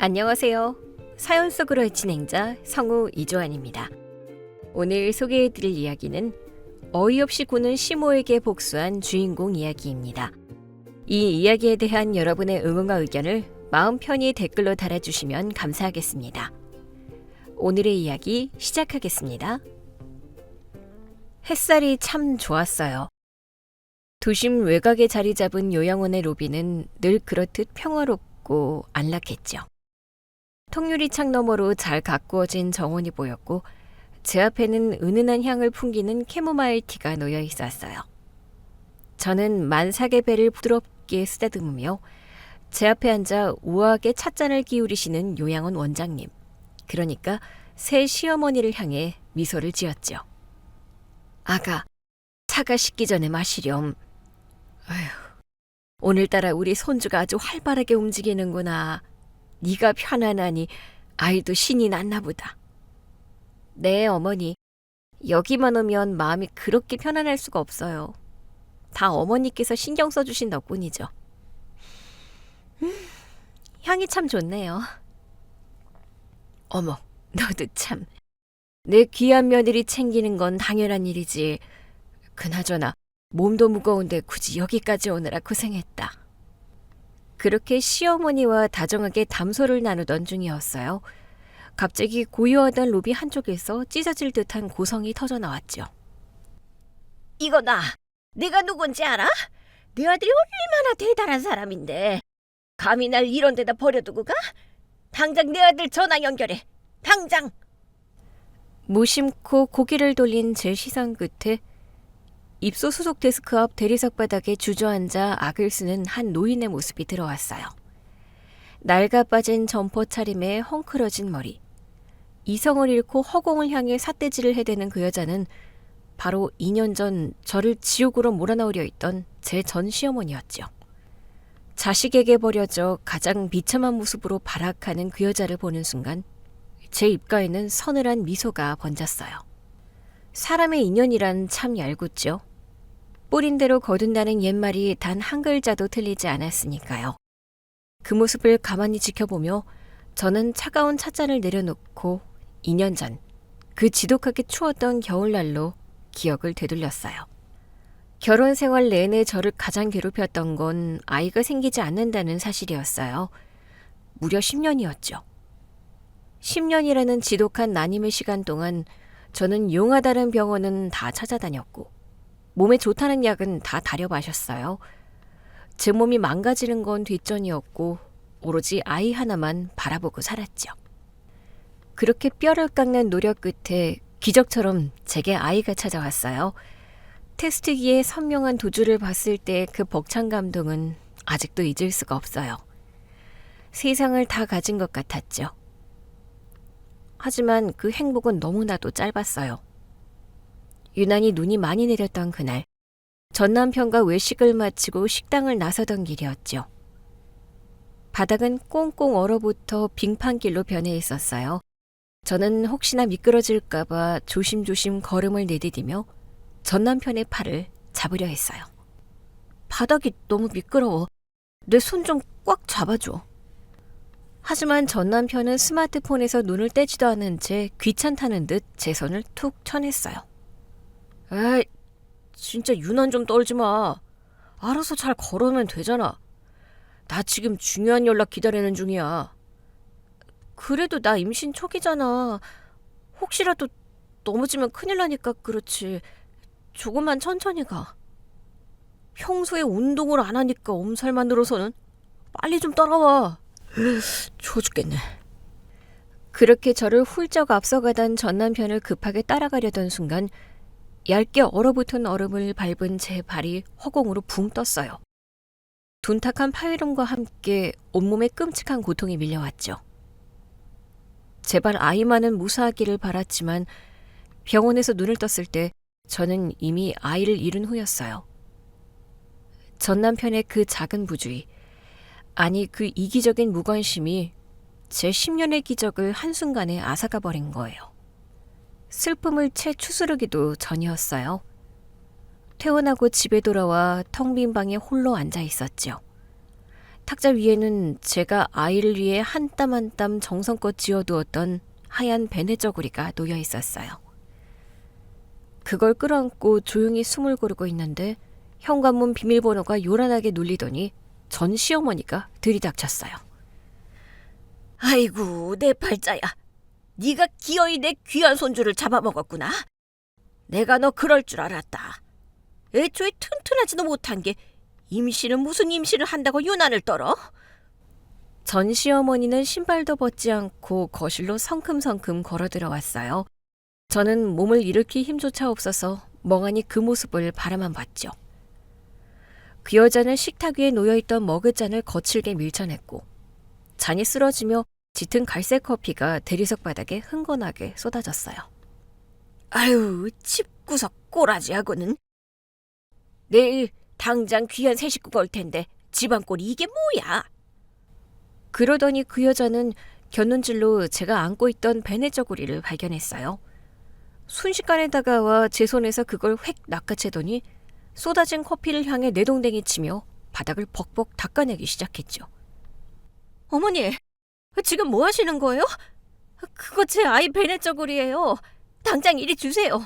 안녕하세요. 사연 속으로의 진행자 성우 이조안입니다. 오늘 소개해드릴 이야기는 어이없이 구는 시모에게 복수한 주인공 이야기입니다. 이 이야기에 대한 여러분의 응원과 의견을 마음 편히 댓글로 달아주시면 감사하겠습니다. 오늘의 이야기 시작하겠습니다. 햇살이 참 좋았어요. 도심 외곽에 자리 잡은 요양원의 로비는 늘 그렇듯 평화롭고 안락했죠. 통유리 창 너머로 잘 가꾸어진 정원이 보였고 제 앞에는 은은한 향을 풍기는 캐모마일 티가 놓여 있었어요. 저는 만삭의 배를 부드럽게 쓰다듬으며 제 앞에 앉아 우아하게 찻잔을 기울이시는 요양원 원장님, 그러니까 새 시어머니를 향해 미소를 지었죠. 아가, 차가 식기 전에 마시렴. 아휴, 오늘따라 우리 손주가 아주 활발하게 움직이는구나. 네가 편안하니 아이도 신이 났나 보다. 네, 어머니. 여기만 오면 마음이 그렇게 편안할 수가 없어요. 다 어머니께서 신경 써주신 덕분이죠. 향이 참 좋네요. 어머, 너도 참. 내 귀한 며느리 챙기는 건 당연한 일이지. 그나저나 몸도 무거운데 굳이 여기까지 오느라 고생했다. 그렇게 시어머니와 다정하게 담소를 나누던 중이었어요. 갑자기 고요하던 로비 한쪽에서 찢어질 듯한 고성이 터져나왔죠. 이거 내가 누군지 알아? 내 아들이 얼마나 대단한 사람인데 감히 날 이런 데다 버려두고 가? 당장 내 아들 전화 연결해. 당장! 무심코 고개를 돌린 제 시선 끝에 입소 수속 데스크 앞 대리석 바닥에 주저앉아 악을 쓰는 한 노인의 모습이 들어왔어요. 낡아 빠진 점퍼 차림에 헝클어진 머리, 이성을 잃고 허공을 향해 삿대질을 해대는 그 여자는 바로 2년 전 저를 지옥으로 몰아넣으려 했던 제 전 시어머니였죠. 자식에게 버려져 가장 비참한 모습으로 발악하는 그 여자를 보는 순간 제 입가에는 서늘한 미소가 번졌어요. 사람의 인연이란 참 얄궂죠. 뿌린 대로 거둔다는 옛말이 단 한 글자도 틀리지 않았으니까요. 그 모습을 가만히 지켜보며 저는 차가운 찻잔을 내려놓고 2년 전 그 지독하게 추웠던 겨울날로 기억을 되돌렸어요. 결혼 생활 내내 저를 가장 괴롭혔던 건 아이가 생기지 않는다는 사실이었어요. 무려 10년이었죠. 10년이라는 지독한 난임의 시간 동안 저는 용하다는 병원은 다 찾아다녔고 몸에 좋다는 약은 다 다려 마셨어요. 제 몸이 망가지는 건 뒷전이었고 오로지 아이 하나만 바라보고 살았죠. 그렇게 뼈를 깎는 노력 끝에 기적처럼 제게 아이가 찾아왔어요. 테스트기에 선명한 두 줄을 봤을 때 그 벅찬 감동은 아직도 잊을 수가 없어요. 세상을 다 가진 것 같았죠. 하지만 그 행복은 너무나도 짧았어요. 유난히 눈이 많이 내렸던 그날, 전 남편과 외식을 마치고 식당을 나서던 길이었죠. 바닥은 꽁꽁 얼어붙어 빙판길로 변해 있었어요. 저는 혹시나 미끄러질까봐 조심조심 걸음을 내디디며 전 남편의 팔을 잡으려 했어요. 바닥이 너무 미끄러워. 내 손 좀 꽉 잡아줘. 하지만 전 남편은 스마트폰에서 눈을 떼지도 않은 채 귀찮다는 듯 제 손을 툭 쳐냈어요. 에이, 진짜 유난 좀 떨지 마. 알아서 잘 걸으면 되잖아. 나 지금 중요한 연락 기다리는 중이야. 그래도 나 임신 초기잖아. 혹시라도 넘어지면 큰일 나니까 그렇지. 조금만 천천히 가. 평소에 운동을 안 하니까 엄살만 늘어서는. 빨리 좀 따라와. 추워 죽겠네. 그렇게 저를 훌쩍 앞서가던 전 남편을 급하게 따라가려던 순간 얇게 얼어붙은 얼음을 밟은 제 발이 허공으로 붕 떴어요. 둔탁한 파이름과 함께 온몸에 끔찍한 고통이 밀려왔죠. 제발 아이만은 무사하기를 바랐지만 병원에서 눈을 떴을 때 저는 이미 아이를 잃은 후였어요. 전 남편의 그 작은 부주의, 아니 그 이기적인 무관심이 제 10년의 기적을 한순간에 앗아가 버린 거예요. 슬픔을 채 추스르기도 전이었어요. 퇴원하고 집에 돌아와 텅 빈 방에 홀로 앉아 있었죠. 탁자 위에는 제가 아이를 위해 한 땀 한 땀 정성껏 지어두었던 하얀 베네저고리가 놓여 있었어요. 그걸 끌어안고 조용히 숨을 고르고 있는데 현관문 비밀번호가 요란하게 눌리더니 전 시어머니가 들이닥쳤어요. 아이고, 내 팔자야. 네가 기어이 내 귀한 손주를 잡아먹었구나. 내가 너 그럴 줄 알았다. 애초에 튼튼하지도 못한 게 임신은 무슨 임신을 한다고 유난을 떨어? 전 시어머니는 신발도 벗지 않고 거실로 성큼성큼 걸어 들어왔어요. 저는 몸을 일으킬 힘조차 없어서 멍하니 그 모습을 바라만 봤죠. 그 여자는 식탁 위에 놓여있던 머그잔을 거칠게 밀쳐냈고 잔이 쓰러지며 짙은 갈색 커피가 대리석 바닥에 흥건하게 쏟아졌어요. 아유, 집구석 꼬라지하고는. 내일 당장 귀한 새 식구가 올 텐데 집안 꼴이 이게 뭐야? 그러더니 그 여자는 곁눈질로 제가 안고 있던 베네저고리를 발견했어요. 순식간에 다가와 제 손에서 그걸 획 낚아채더니 쏟아진 커피를 향해 내동댕이 치며 바닥을 벅벅 닦아내기 시작했죠. 어머니, 지금 뭐 하시는 거예요? 그거 제 아이 베네저고리예요. 당장 이리 주세요.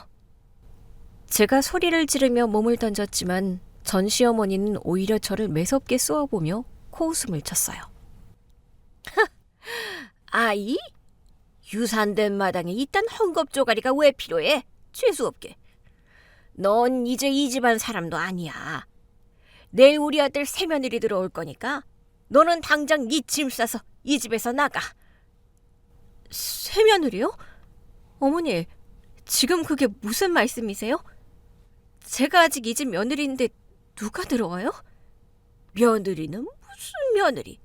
제가 소리를 지르며 몸을 던졌지만 전 시어머니는 오히려 저를 매섭게 쏘아보며 코웃음을 쳤어요. 아이? 유산된 마당에 이딴 헝겊조가리가 왜 필요해? 재수없게. 넌 이제 이 집안 사람도 아니야. 내일 우리 아들 새며느리 들어올 거니까 너는 당장 네 짐 싸서 이 집에서 나가. 새며느리요? 어머니, 지금 그게 무슨 말씀이세요? 제가 아직 이 집 며느리인데 누가 들어와요? 며느리는 무슨 며느리?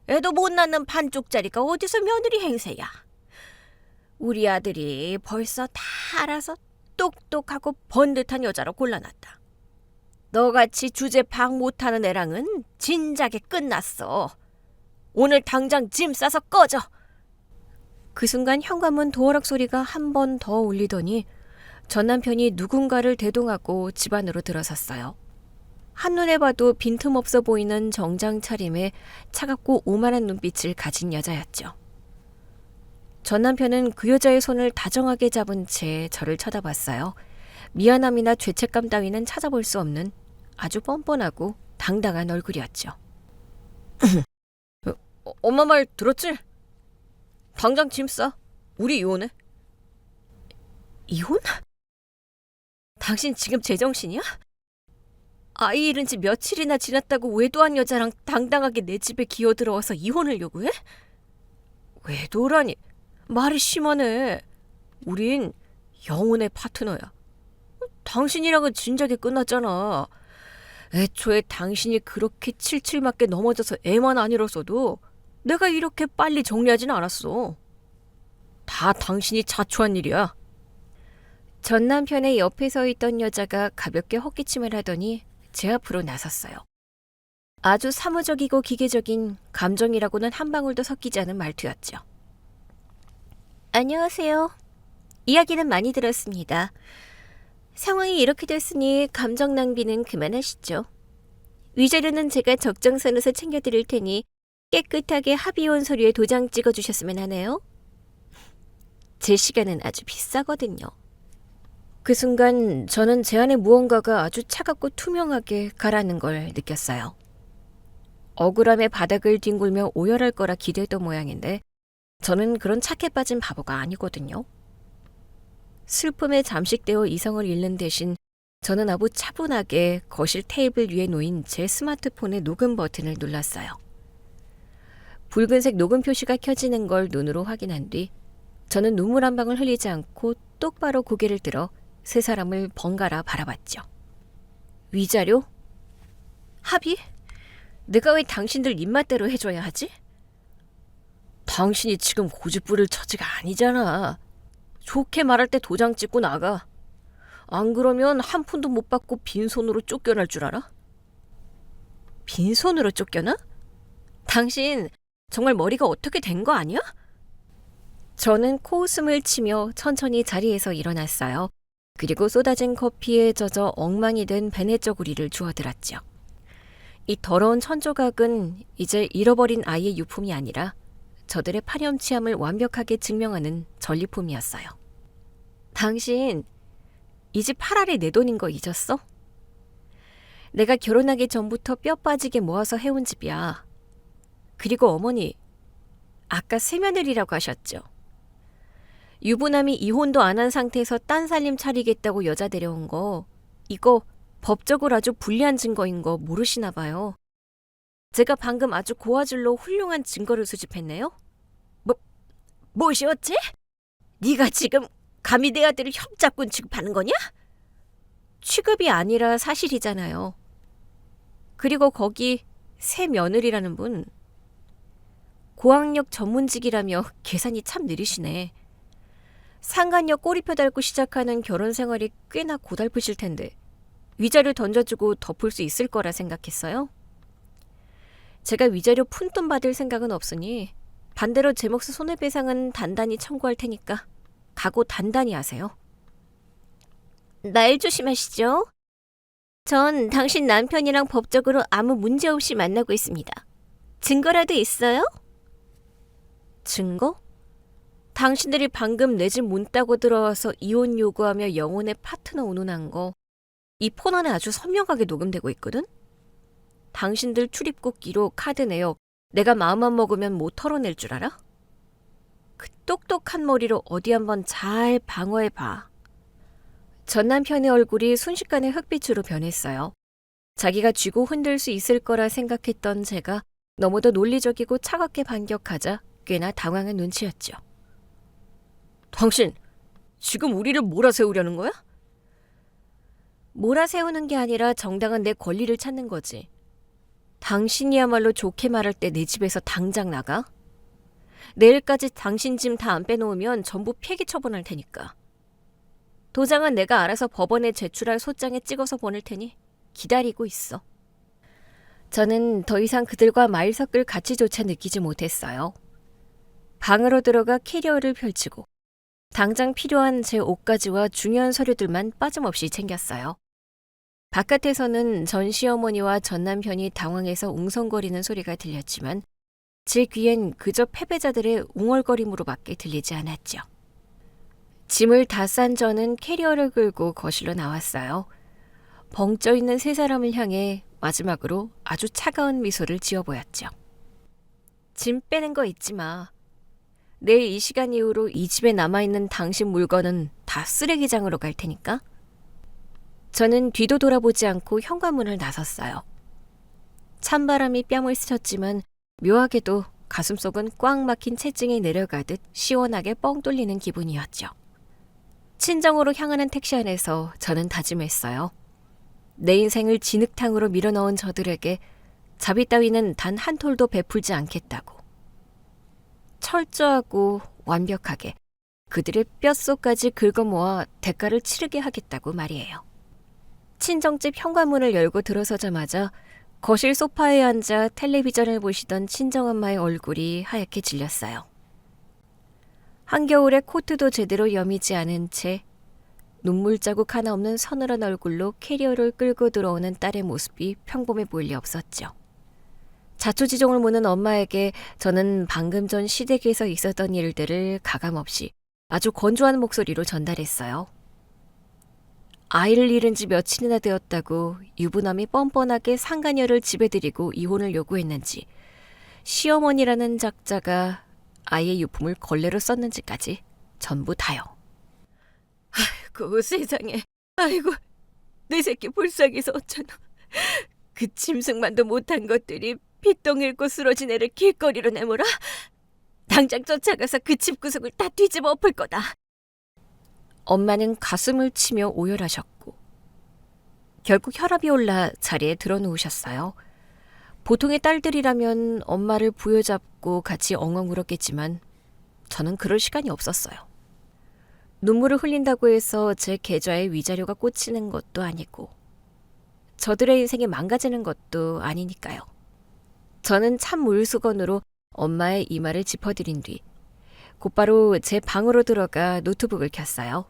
애도 못 낳는 반쪽짜리가 어디서 며느리 행세야. 우리 아들이 벌써 다 알아서 똑똑하고 번듯한 여자로 골라놨다. 너같이 주제 파악 못하는 애랑은 진작에 끝났어. 오늘 당장 짐 싸서 꺼져. 그 순간 현관문 도어락 소리가 한 번 더 울리더니 전 남편이 누군가를 대동하고 집 안으로 들어섰어요. 한눈에 봐도 빈틈없어 보이는 정장 차림에 차갑고 오만한 눈빛을 가진 여자였죠. 전 남편은 그 여자의 손을 다정하게 잡은 채 저를 쳐다봤어요. 미안함이나 죄책감 따위는 찾아볼 수 없는 아주 뻔뻔하고 당당한 얼굴이었죠. 엄마 말 들었지? 당장 짐 싸. 우리 이혼해. 이혼? 당신 지금 제정신이야? 아이 잃은 지 며칠이나 지났다고 외도한 여자랑 당당하게 내 집에 기어들어와서 이혼을 요구해? 외도라니, 말이 심하네. 우린 영혼의 파트너야. 당신이랑은 진작에 끝났잖아. 애초에 당신이 그렇게 칠칠맞게 넘어져서 애만 안 잃었어도 내가 이렇게 빨리 정리하진 않았어. 다 당신이 자초한 일이야. 전 남편의 옆에 서 있던 여자가 가볍게 헛기침을 하더니 제 앞으로 나섰어요. 아주 사무적이고 기계적인 감정이라고는 한 방울도 섞이지 않은 말투였죠. 안녕하세요. 이야기는 많이 들었습니다. 상황이 이렇게 됐으니 감정 낭비는 그만하시죠. 위자료는 제가 적정선에서 챙겨드릴 테니 깨끗하게 합의혼 서류에 도장 찍어주셨으면 하네요. 제 시간은 아주 비싸거든요. 그 순간 저는 제 안에 무언가가 아주 차갑고 투명하게 가라앉는 걸 느꼈어요. 억울함에 바닥을 뒹굴며 오열할 거라 기대했던 모양인데 저는 그런 착해 빠진 바보가 아니거든요. 슬픔에 잠식되어 이성을 잃는 대신 저는 아주 차분하게 거실 테이블 위에 놓인 제 스마트폰의 녹음 버튼을 눌렀어요. 붉은색 녹음 표시가 켜지는 걸 눈으로 확인한 뒤 저는 눈물 한 방울 흘리지 않고 똑바로 고개를 들어 세 사람을 번갈아 바라봤죠. 위자료? 합의? 내가 왜 당신들 입맛대로 해줘야 하지? 당신이 지금 고집부릴 처지가 아니잖아. 좋게 말할 때 도장 찍고 나가. 안 그러면 한 푼도 못 받고 빈손으로 쫓겨날 줄 알아? 빈손으로 쫓겨나? 당신 정말 머리가 어떻게 된 거 아니야? 저는 코웃음을 치며 천천히 자리에서 일어났어요. 그리고 쏟아진 커피에 젖어 엉망이 된 베네저고리를 주워들었죠. 이 더러운 천조각은 이제 잃어버린 아이의 유품이 아니라 저들의 파렴치함을 완벽하게 증명하는 전리품이었어요. 당신 이 집 8알이 내 돈인 거 잊었어? 내가 결혼하기 전부터 뼈 빠지게 모아서 해온 집이야. 그리고 어머니, 아까 새며느리라고 하셨죠? 유부남이 이혼도 안 한 상태에서 딴 살림 차리겠다고 여자 데려온 거, 이거 법적으로 아주 불리한 증거인 거 모르시나 봐요. 제가 방금 아주 고화질로 훌륭한 증거를 수집했네요. 뭐시었지? 네가 지금 감히 내 아들을 협작꾼 취급하는 거냐? 취급이 아니라 사실이잖아요. 그리고 거기 새 며느리라는 분, 고학력 전문직이라며 계산이 참 느리시네. 상간녀 꼬리표 달고 시작하는 결혼 생활이 꽤나 고달프실 텐데 위자료 던져주고 덮을 수 있을 거라 생각했어요? 제가 위자료 푼돈 받을 생각은 없으니 반대로 제 몫의 손해배상은 단단히 청구할 테니까 각오 단단히 하세요. 말 조심하시죠. 전 당신 남편이랑 법적으로 아무 문제 없이 만나고 있습니다. 증거라도 있어요? 증거? 당신들이 방금 내 집 문 따고 들어와서 이혼 요구하며 영혼의 파트너 운운한 거 이 폰 안에 아주 선명하게 녹음되고 있거든? 당신들 출입국 기록, 카드 내역 내가 마음만 먹으면 못 털어낼 줄 알아? 그 똑똑한 머리로 어디 한번 잘 방어해봐. 전 남편의 얼굴이 순식간에 흑빛으로 변했어요. 자기가 쥐고 흔들 수 있을 거라 생각했던 제가 너무도 논리적이고 차갑게 반격하자 꽤나 당황한 눈치였죠. 당신, 지금 우리를 몰아세우려는 거야? 몰아세우는 게 아니라 정당한 내 권리를 찾는 거지. 당신이야말로 좋게 말할 때 내 집에서 당장 나가? 내일까지 당신 짐 다 안 빼놓으면 전부 폐기 처분할 테니까. 도장은 내가 알아서 법원에 제출할 소장에 찍어서 보낼 테니 기다리고 있어. 저는 더 이상 그들과 말 섞을 가치조차 느끼지 못했어요. 방으로 들어가 캐리어를 펼치고 당장 필요한 제 옷가지와 중요한 서류들만 빠짐없이 챙겼어요. 바깥에서는 전 시어머니와 전 남편이 당황해서 웅성거리는 소리가 들렸지만 제 귀엔 그저 패배자들의 웅얼거림으로밖에 들리지 않았죠. 짐을 다 싼 저는 캐리어를 끌고 거실로 나왔어요. 벙쪄 있는 세 사람을 향해 마지막으로 아주 차가운 미소를 지어 보였죠. 짐 빼는 거 잊지 마. 내일 이 시간 이후로 이 집에 남아있는 당신 물건은 다 쓰레기장으로 갈 테니까. 저는 뒤도 돌아보지 않고 현관문을 나섰어요. 찬바람이 뺨을 스쳤지만 묘하게도 가슴속은 꽉 막힌 체증이 내려가듯 시원하게 뻥 뚫리는 기분이었죠. 친정으로 향하는 택시 안에서 저는 다짐했어요. 내 인생을 진흙탕으로 밀어넣은 저들에게 자비 따위는 단 한 톨도 베풀지 않겠다고. 철저하고 완벽하게 그들의 뼛속까지 긁어모아 대가를 치르게 하겠다고 말이에요. 친정집 현관문을 열고 들어서자마자 거실 소파에 앉아 텔레비전을 보시던 친정엄마의 얼굴이 하얗게 질렸어요. 한겨울에 코트도 제대로 여미지 않은 채 눈물 자국 하나 없는 서늘한 얼굴로 캐리어를 끌고 들어오는 딸의 모습이 평범해 보일 리 없었죠. 자초지종을 무는 엄마에게 저는 방금 전 시댁에서 있었던 일들을 가감없이 아주 건조한 목소리로 전달했어요. 아이를 잃은 지 며칠이나 되었다고 유부남이 뻔뻔하게 상간녀를 집에 들이고 이혼을 요구했는지, 시어머니라는 작자가 아이의 유품을 걸레로 썼는지까지 전부 다요. 아이고 세상에. 아이고 내 새끼 불쌍해서 어쩌노. 그 짐승만도 못한 것들이 핏똥 잃고 쓰러진 애를 길거리로 내몰아? 당장 쫓아가서 그 집구석을 다 뒤집어 엎을 거다. 엄마는 가슴을 치며 오열하셨고 결국 혈압이 올라 자리에 드러누우셨어요. 보통의 딸들이라면 엄마를 부여잡고 같이 엉엉 울었겠지만 저는 그럴 시간이 없었어요. 눈물을 흘린다고 해서 제 계좌에 위자료가 꽂히는 것도 아니고 저들의 인생이 망가지는 것도 아니니까요. 저는 찬 물수건으로 엄마의 이마를 짚어드린 뒤 곧바로 제 방으로 들어가 노트북을 켰어요.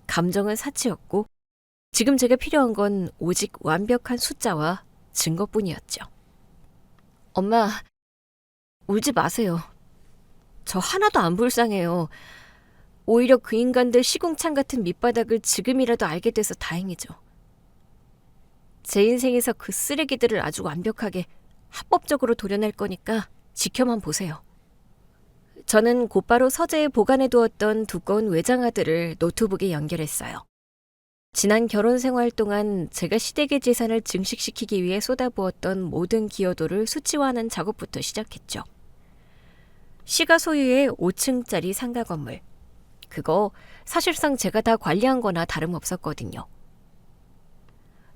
감정은 사치였고 지금 제가 필요한 건 오직 완벽한 숫자와 증거뿐이었죠. 엄마, 울지 마세요. 저 하나도 안 불쌍해요. 오히려 그 인간들 시궁창 같은 밑바닥을 지금이라도 알게 돼서 다행이죠. 제 인생에서 그 쓰레기들을 아주 완벽하게 합법적으로 도려낼 거니까 지켜만 보세요. 저는 곧바로 서재에 보관해 두었던 두꺼운 외장하드를 노트북에 연결했어요. 지난 결혼 생활 동안 제가 시댁의 재산을 증식시키기 위해 쏟아부었던 모든 기여도를 수치화하는 작업부터 시작했죠. 시가 소유의 5층짜리 상가 건물. 그거 사실상 제가 다 관리한 거나 다름없었거든요.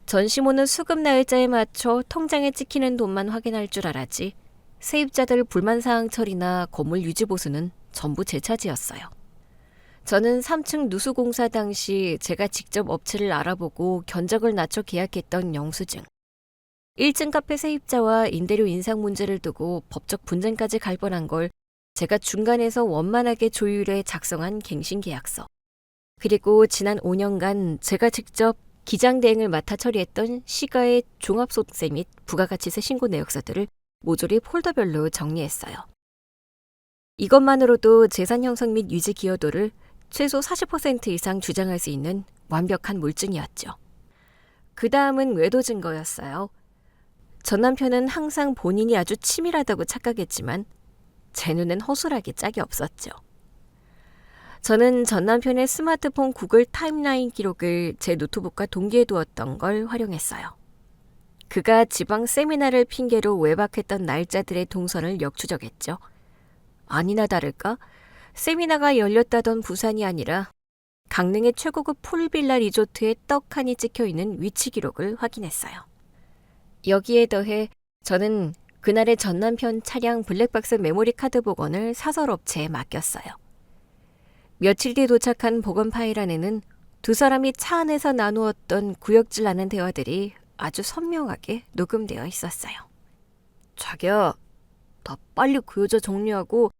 전시모는 수급 날짜에 맞춰 통장에 찍히는 돈만 확인할 줄 알았지 세입자들 불만사항 처리나 건물 유지 보수는 전부 제 차지였어요. 저는 3층 누수공사 당시 제가 직접 업체를 알아보고 견적을 낮춰 계약했던 영수증, 1층 카페 세입자와 임대료 인상 문제를 두고 법적 분쟁까지 갈 뻔한 걸 제가 중간에서 원만하게 조율해 작성한 갱신계약서, 그리고 지난 5년간 제가 직접 기장대행을 맡아 처리했던 시가의 종합소득세 및 부가가치세 신고 내역서들을 모조리 폴더별로 정리했어요. 이것만으로도 재산 형성 및 유지 기여도를 최소 40% 이상 주장할 수 있는 완벽한 물증이었죠. 그 다음은 외도 증거였어요. 전 남편은 항상 본인이 아주 치밀하다고 착각했지만 제 눈엔 허술하게 짝이 없었죠. 저는 전 남편의 스마트폰 구글 타임라인 기록을 제 노트북과 동기에 두었던 걸 활용했어요. 그가 지방 세미나를 핑계로 외박했던 날짜들의 동선을 역추적했죠. 아니나 다를까 세미나가 열렸다던 부산이 아니라 강릉의 최고급 풀빌라 리조트에 떡하니 찍혀있는 위치 기록을 확인했어요. 여기에 더해 저는 그날의 전 남편 차량 블랙박스 메모리 카드 복원을 사설업체에 맡겼어요. 며칠 뒤 도착한 복원 파일 안에는 두 사람이 차 안에서 나누었던 구역질 나는 대화들이 아주 선명하게 녹음되어 있었어요. 자기야, 나 빨리 그 여자 정리하고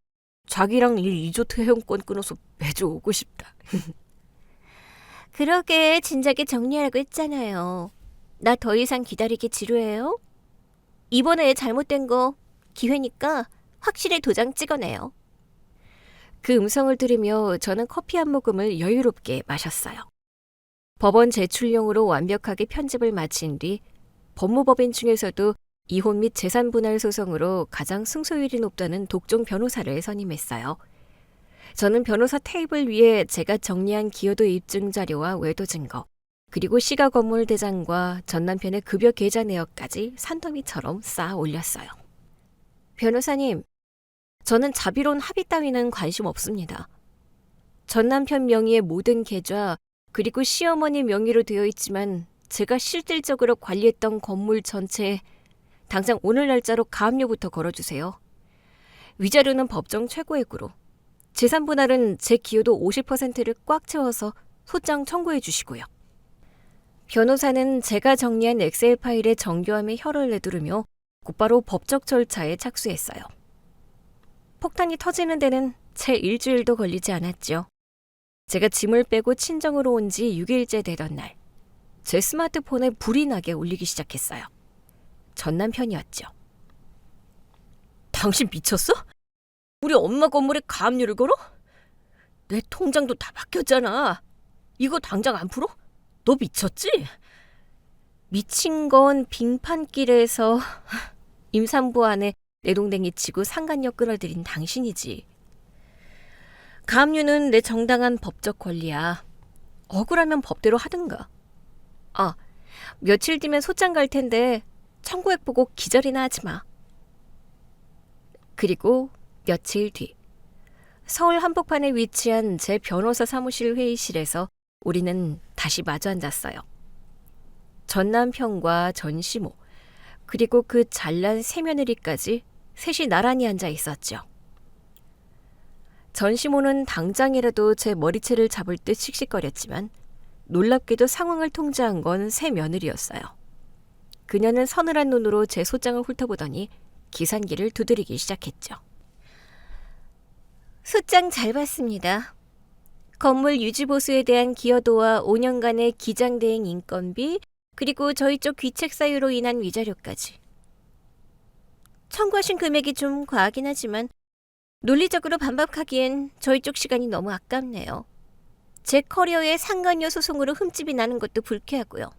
자기랑 리조트 회원권 끊어서 매주 오고 싶다. 그러게 진작에 정리하라고 했잖아요. 나 더 이상 기다리기 지루해요. 이번에 잘못된 거 기회니까 확실히 도장 찍어내요. 그 음성을 들으며 저는 커피 한 모금을 여유롭게 마셨어요. 법원 제출용으로 완벽하게 편집을 마친 뒤 법무법인 중에서도 이혼 및 재산 분할 소송으로 가장 승소율이 높다는 독종 변호사를 선임했어요. 저는 변호사 테이블 위에 제가 정리한 기여도 입증 자료와 외도 증거, 그리고 시가 건물 대장과 전 남편의 급여 계좌 내역까지 산더미처럼 쌓아 올렸어요. 변호사님, 저는 자비로운 합의 따위는 관심 없습니다. 전 남편 명의의 모든 계좌, 그리고 시어머니 명의로 되어 있지만 제가 실질적으로 관리했던 건물 전체에 당장 오늘 날짜로 가압류부터 걸어주세요. 위자료는 법정 최고액으로, 재산 분할은 제 기여도 50%를 꽉 채워서 소장 청구해 주시고요. 변호사는 제가 정리한 엑셀 파일의 정교함에 혀를 내두르며 곧바로 법적 절차에 착수했어요. 폭탄이 터지는 데는 채 일주일도 걸리지 않았죠. 제가 짐을 빼고 친정으로 온 지 6일째 되던 날, 제 스마트폰에 불이 나게 울리기 시작했어요. 전 남편이었죠. 당신 미쳤어? 우리 엄마 건물에 가압류를 걸어? 내 통장도 다 바뀌었잖아. 이거 당장 안 풀어? 너 미쳤지? 미친 건 빙판길에서 임산부 안에 내동댕이 치고 상간녀 끌어들인 당신이지. 가압류는 내 정당한 법적 권리야. 억울하면 법대로 하든가. 아, 며칠 뒤면 소장 갈 텐데 청구액 보고 기절이나 하지 마. 그리고 며칠 뒤, 서울 한복판에 위치한 제 변호사 사무실 회의실에서 우리는 다시 마주 앉았어요. 전 남편과 전 시모, 그리고 그 잘난 새며느리까지 셋이 나란히 앉아 있었죠. 전 시모는 당장이라도 제 머리채를 잡을 듯 씩씩거렸지만 놀랍게도 상황을 통제한 건 새며느리였어요. 그녀는 서늘한 눈으로 제 소장을 훑어보더니 기산기를 두드리기 시작했죠. 소장 잘 봤습니다. 건물 유지보수에 대한 기여도와 5년간의 기장대행 인건비, 그리고 저희 쪽 귀책 사유로 인한 위자료까지. 청구하신 금액이 좀 과하긴 하지만 논리적으로 반박하기엔 저희 쪽 시간이 너무 아깝네요. 제 커리어에 상간녀 소송으로 흠집이 나는 것도 불쾌하고요.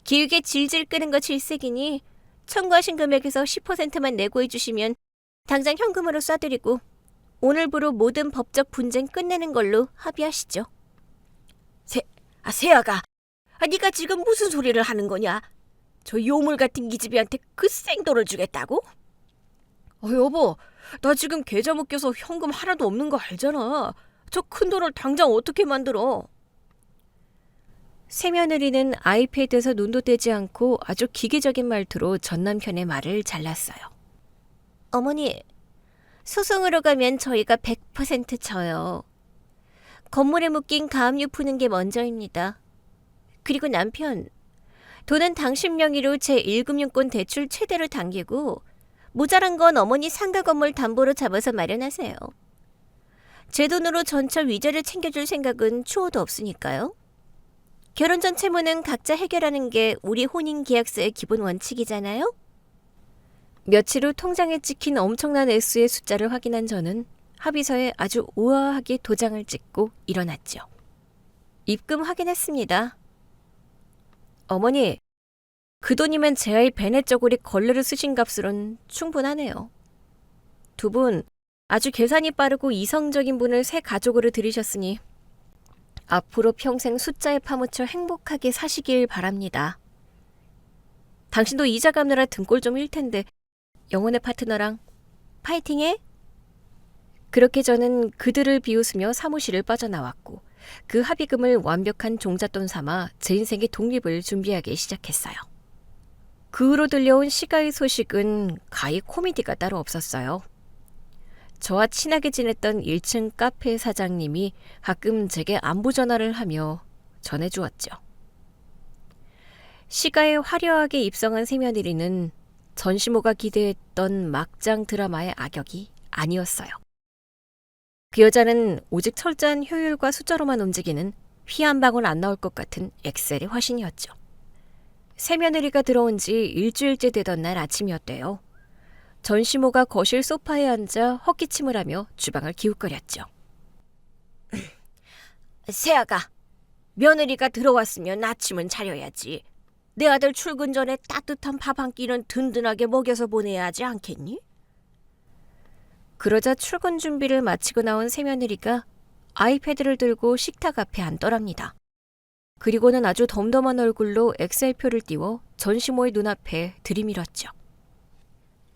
길게 질질 끄는 거 질색이니 청구하신 금액에서 10%만 내고해 주시면 당장 현금으로 쏴드리고 오늘부로 모든 법적 분쟁 끝내는 걸로 합의하시죠. 세아가, 네가 지금 무슨 소리를 하는 거냐? 저 요물 같은 기집애한테 그 생돈을 주겠다고? 여보, 나 지금 계좌 묶여서 현금 하나도 없는 거 알잖아. 저 큰 돈을 당장 어떻게 만들어? 새며느리는 아이패드에서 눈도 떼지 않고 아주 기계적인 말투로 전 남편의 말을 잘랐어요. 어머니, 소송으로 가면 저희가 100% 져요. 건물에 묶인 가압류 푸는 게 먼저입니다. 그리고 남편, 돈은 당신 명의로 제 1금융권 대출 최대로 당기고 모자란 건 어머니 상가 건물 담보로 잡아서 마련하세요. 제 돈으로 전철 위자료 챙겨줄 생각은 추호도 없으니까요. 결혼 전 채무는 각자 해결하는 게 우리 혼인 계약서의 기본 원칙이잖아요. 며칠 후 통장에 찍힌 엄청난 액수의 숫자를 확인한 저는 합의서에 아주 우아하게 도장을 찍고 일어났죠. 입금 확인했습니다. 어머니, 그 돈이면 제 아이 베넷 저고리 걸레를 쓰신 값으론 충분하네요. 두 분 아주 계산이 빠르고 이성적인 분을 새 가족으로 들이셨으니 앞으로 평생 숫자에 파묻혀 행복하게 사시길 바랍니다. 당신도 이자 갚느라 등골 좀 일 텐데 영혼의 파트너랑 파이팅해? 그렇게 저는 그들을 비웃으며 사무실을 빠져나왔고 그 합의금을 완벽한 종잣돈 삼아 제 인생의 독립을 준비하기 시작했어요. 그 후로 들려온 시가의 소식은 가히 코미디가 따로 없었어요. 저와 친하게 지냈던 1층 카페 사장님이 가끔 제게 안부 전화를 하며 전해주었죠. 시가에 화려하게 입성한 새며느리는 전시모가 기대했던 막장 드라마의 악역이 아니었어요. 그 여자는 오직 철저한 효율과 숫자로만 움직이는 피 한 방울 안 나올 것 같은 엑셀의 화신이었죠. 새며느리가 들어온 지 일주일째 되던 날 아침이었대요. 전시모가 거실 소파에 앉아 헛기침을 하며 주방을 기웃거렸죠. 세아가, 며느리가 들어왔으면 아침은 차려야지. 내 아들 출근 전에 따뜻한 밥 한 끼는 든든하게 먹여서 보내야 하지 않겠니? 그러자 출근 준비를 마치고 나온 새며느리가 아이패드를 들고 식탁 앞에 앉더랍니다. 그리고는 아주 덤덤한 얼굴로 엑셀표를 띄워 전시모의 눈앞에 들이밀었죠.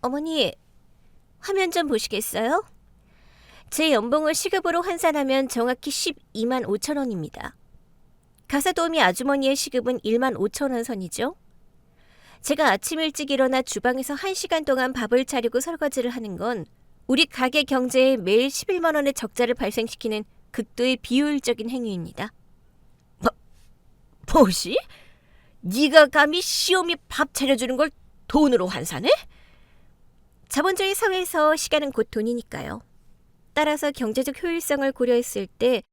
어머니, 화면 좀 보시겠어요? 제 연봉을 시급으로 환산하면 정확히 12만 5천 원입니다. 가사도우미 아주머니의 시급은 1만 5천 원 선이죠. 제가 아침 일찍 일어나 주방에서 1시간 동안 밥을 차리고 설거지를 하는 건 우리 가게 경제에 매일 11만 원의 적자를 발생시키는 극도의 비효율적인 행위입니다. 뭐시? 네가 감히 시어미 밥 차려주는 걸 돈으로 환산해? 자본주의 사회에서 시간은 곧 돈이니까요. 따라서 경제적 효율성을 고려했을 때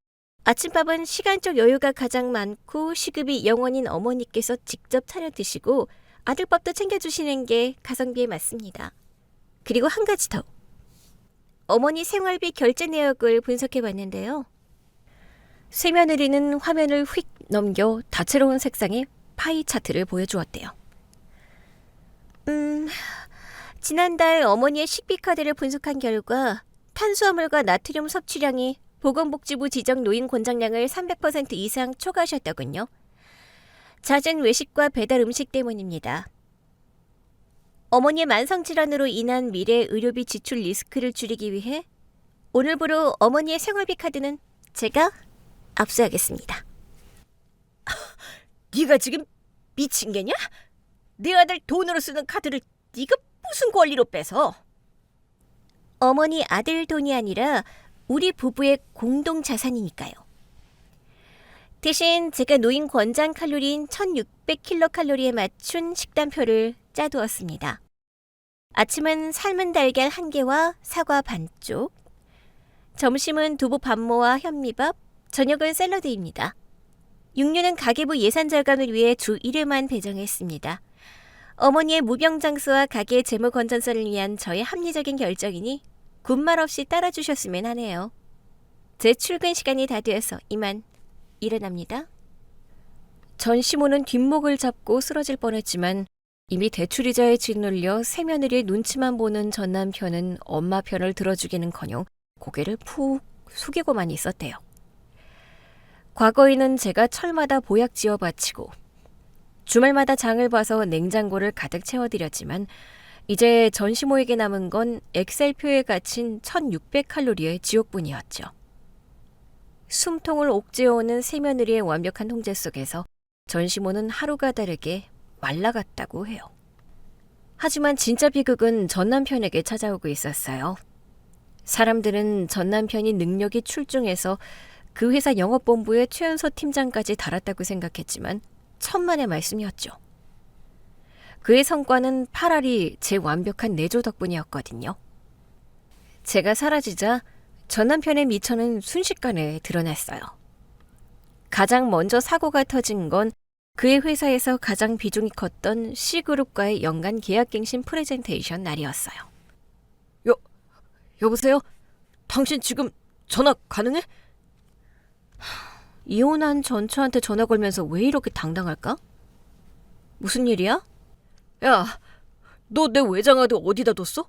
아침밥은 시간적 여유가 가장 많고 시급이 0원인 어머니께서 직접 차려 드시고 아들밥도 챙겨주시는 게 가성비에 맞습니다. 그리고 한 가지 더. 어머니 생활비 결제 내역을 분석해봤는데요. 새며느리는 화면을 휙 넘겨 다채로운 색상의 파이 차트를 보여주었대요. 지난달 어머니의 식비카드를 분석한 결과 탄수화물과 나트륨 섭취량이 보건복지부 지정 노인 권장량을 300% 이상 초과하셨더군요. 잦은 외식과 배달 음식 때문입니다. 어머니의 만성질환으로 인한 미래 의료비 지출 리스크를 줄이기 위해 오늘부로 어머니의 생활비 카드는 제가 압수하겠습니다. 네가 지금 미친 게냐? 내 아들 돈으로 쓰는 카드를 네가 무슨 권리로 뺏어? 어머니 아들 돈이 아니라 우리 부부의 공동 자산이니까요. 대신 제가 노인 권장 칼로리인 1600킬로칼로리에 맞춘 식단표를 짜두었습니다. 아침은 삶은 달걀 1개와 사과 반쪽, 점심은 두부 반모와 현미밥, 저녁은 샐러드입니다. 육류는 가계부 예산 절감을 위해 주 1회만 배정했습니다. 어머니의 무병장수와 가게 재무 건전성을 위한 저의 합리적인 결정이니 군말 없이 따라주셨으면 하네요. 제 출근 시간이 다 되어서 이만 일어납니다. 전시모는 뒷목을 잡고 쓰러질 뻔했지만 이미 대출이자에 짓눌려 새며느리의 눈치만 보는 전 남편은 엄마 편을 들어주기는커녕 고개를 푹 숙이고만 있었대요. 과거에는 제가 철마다 보약 지어 바치고 주말마다 장을 봐서 냉장고를 가득 채워드렸지만 이제 전시모에게 남은 건 엑셀표에 갇힌 1600칼로리의 지옥분이었죠. 숨통을 옥죄어오는 새며느리의 완벽한 통제 속에서 전시모는 하루가 다르게 말라갔다고 해요. 하지만 진짜 비극은 전 남편에게 찾아오고 있었어요. 사람들은 전 남편이 능력이 출중해서 그 회사 영업본부의 최연소 팀장까지 달았다고 생각했지만 천만의 말씀이었죠. 그의 성과는 파라리 제 완벽한 내조 덕분이었거든요. 제가 사라지자 전 남편의 미천은 순식간에 드러났어요. 가장 먼저 사고가 터진 건 그의 회사에서 가장 비중이 컸던 C그룹과의 연간 계약갱신 프레젠테이션 날이었어요. 여보세요? 당신 지금 전화 가능해? 이혼한 전처한테 전화 걸면서 왜 이렇게 당당할까? 무슨 일이야? 야, 너 내 외장하드 어디다 뒀어?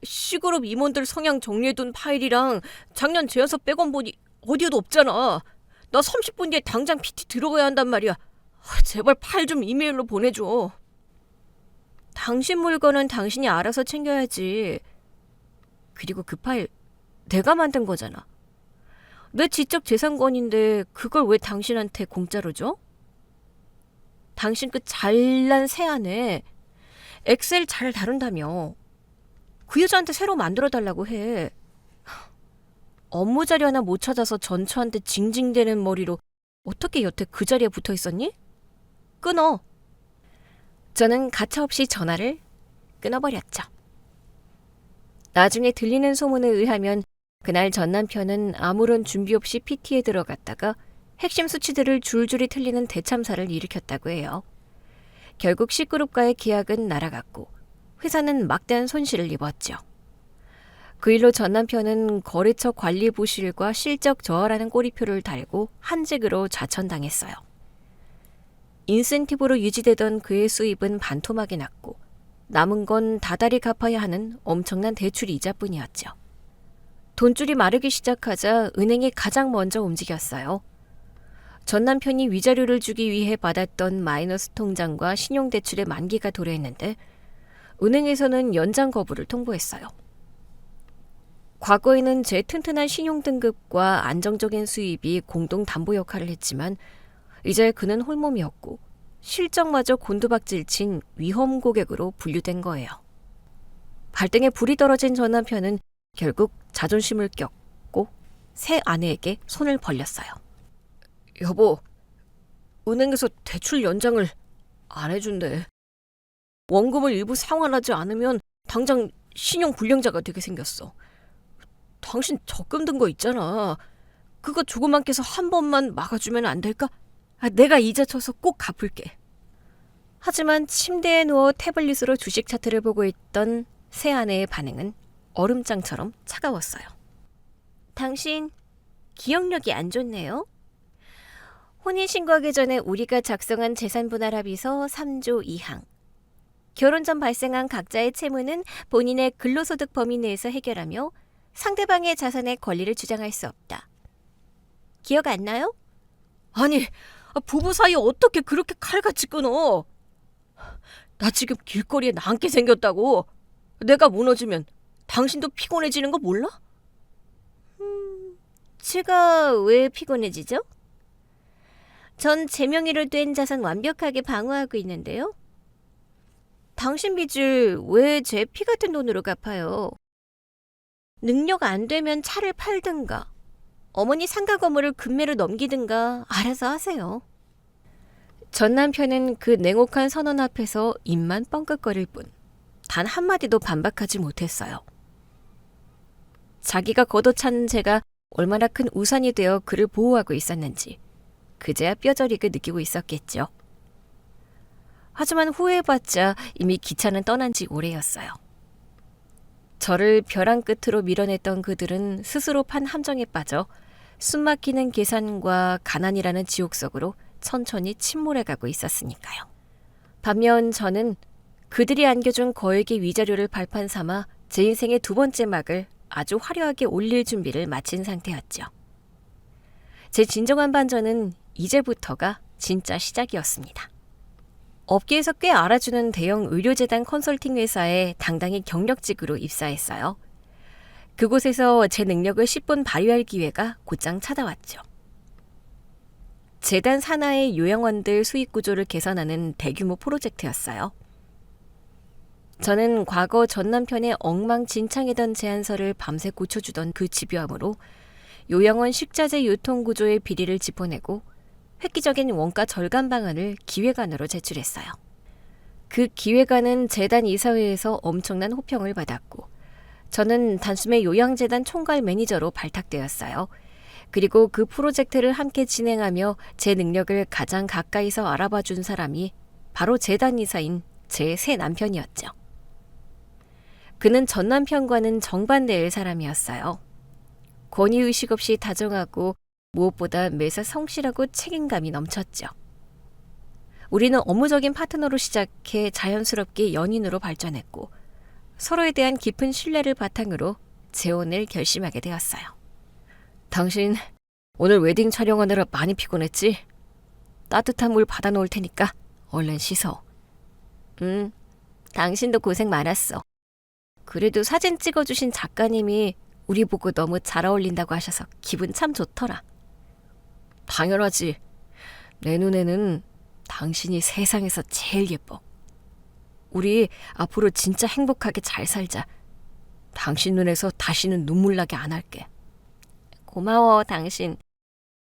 C그룹 임원들 성향 정리해둔 파일이랑 작년 제안서 백원 보니 어디에도 없잖아. 나 30분 뒤에 당장 PT 들어가야 한단 말이야. 제발 파일 좀 이메일로 보내줘. 당신 물건은 당신이 알아서 챙겨야지. 그리고 그 파일 내가 만든 거잖아. 내 지적 재산권인데 그걸 왜 당신한테 공짜로 줘? 당신 그 잘난 새아내 엑셀 잘 다룬다며. 그 여자한테 새로 만들어달라고 해. 업무 자료 하나 못 찾아서 전처한테 징징대는 머리로 어떻게 여태 그 자리에 붙어 있었니? 끊어. 저는 가차없이 전화를 끊어버렸죠. 나중에 들리는 소문에 의하면 그날 전 남편은 아무런 준비 없이 PT에 들어갔다가 핵심 수치들을 줄줄이 틀리는 대참사를 일으켰다고 해요. 결국 C그룹과의 계약은 날아갔고 회사는 막대한 손실을 입었죠. 그 일로 전 남편은 거래처 관리 부실과 실적 저하라는 꼬리표를 달고 한직으로 좌천당했어요. 인센티브로 유지되던 그의 수입은 반토막이 났고 남은 건 다달이 갚아야 하는 엄청난 대출 이자뿐이었죠. 돈줄이 마르기 시작하자 은행이 가장 먼저 움직였어요. 전 남편이 위자료를 주기 위해 받았던 마이너스 통장과 신용대출의 만기가 도래했는데 은행에서는 연장 거부를 통보했어요. 과거에는 제 튼튼한 신용등급과 안정적인 수입이 공동 담보 역할을 했지만 이제 그는 홀몸이었고 실적마저 곤두박질 친 위험 고객으로 분류된 거예요. 발등에 불이 떨어진 전 남편은 결국 자존심을 꺾고 새 아내에게 손을 벌렸어요. 여보, 은행에서 대출 연장을 안 해준대. 원금을 일부 상환하지 않으면 당장 신용불량자가 되게 생겼어. 당신 적금 든 거 있잖아. 그거 조금만 깨서 한 번만 막아주면 안 될까? 내가 이자 쳐서 꼭 갚을게. 하지만 침대에 누워 태블릿으로 주식 차트를 보고 있던 새 아내의 반응은 얼음장처럼 차가웠어요. 당신 기억력이 안 좋네요. 혼인신고하기 전에 우리가 작성한 재산분할합의서 3조 2항. 결혼 전 발생한 각자의 채무는 본인의 근로소득 범위 내에서 해결하며 상대방의 자산의 권리를 주장할 수 없다. 기억 안 나요? 아니, 부부 사이 어떻게 그렇게 칼같이 끊어? 나 지금 길거리에 남게 생겼다고. 내가 무너지면 당신도 피곤해지는 거 몰라? 제가 왜 피곤해지죠? 전 제 명의로 된 자산 완벽하게 방어하고 있는데요. 당신 빚을 왜 제 피 같은 돈으로 갚아요? 능력 안 되면 차를 팔든가 어머니 상가 건물을 금매로 넘기든가 알아서 하세요. 전 남편은 그 냉혹한 선언 앞에서 입만 뻥끗거릴 뿐 단 한마디도 반박하지 못했어요. 자기가 걷어찬 제가 얼마나 큰 우산이 되어 그를 보호하고 있었는지 그제야 뼈저리게 느끼고 있었겠죠. 하지만 후회해봤자 이미 기차는 떠난 지 오래였어요. 저를 벼랑 끝으로 밀어냈던 그들은 스스로 판 함정에 빠져 숨막히는 계산과 가난이라는 지옥 속으로 천천히 침몰해가고 있었으니까요. 반면 저는 그들이 안겨준 거액의 위자료를 발판 삼아 제 인생의 두 번째 막을 아주 화려하게 올릴 준비를 마친 상태였죠. 제 진정한 반전은 이제부터가 진짜 시작이었습니다. 업계에서 꽤 알아주는 대형 의료재단 컨설팅 회사에 당당히 경력직으로 입사했어요. 그곳에서 제 능력을 10분 발휘할 기회가 곧장 찾아왔죠. 재단 산하의 요양원들 수익 구조를 개선하는 대규모 프로젝트였어요. 저는 과거 전 남편의 엉망진창이던 제안서를 밤새 고쳐주던 그 집요함으로 요양원 식자재 유통 구조의 비리를 짚어내고 획기적인 원가 절감 방안을 기획안으로 제출했어요. 그 기획안은 재단 이사회에서 엄청난 호평을 받았고 저는 단숨에 요양재단 총괄 매니저로 발탁되었어요. 그리고 그 프로젝트를 함께 진행하며 제 능력을 가장 가까이서 알아봐준 사람이 바로 재단 이사인 제 새 남편이었죠. 그는 전 남편과는 정반대의 사람이었어요. 권위의식 없이 다정하고 무엇보다 매사 성실하고 책임감이 넘쳤죠. 우리는 업무적인 파트너로 시작해 자연스럽게 연인으로 발전했고 서로에 대한 깊은 신뢰를 바탕으로 재혼을 결심하게 되었어요. 당신 오늘 웨딩 촬영하느라 많이 피곤했지? 따뜻한 물 받아놓을 테니까 얼른 씻어. 당신도 고생 많았어. 그래도 사진 찍어주신 작가님이 우리 보고 너무 잘 어울린다고 하셔서 기분 참 좋더라. 당연하지. 내 눈에는 당신이 세상에서 제일 예뻐. 우리 앞으로 진짜 행복하게 잘 살자. 당신 눈에서 다시는 눈물 나게 안 할게. 고마워, 당신.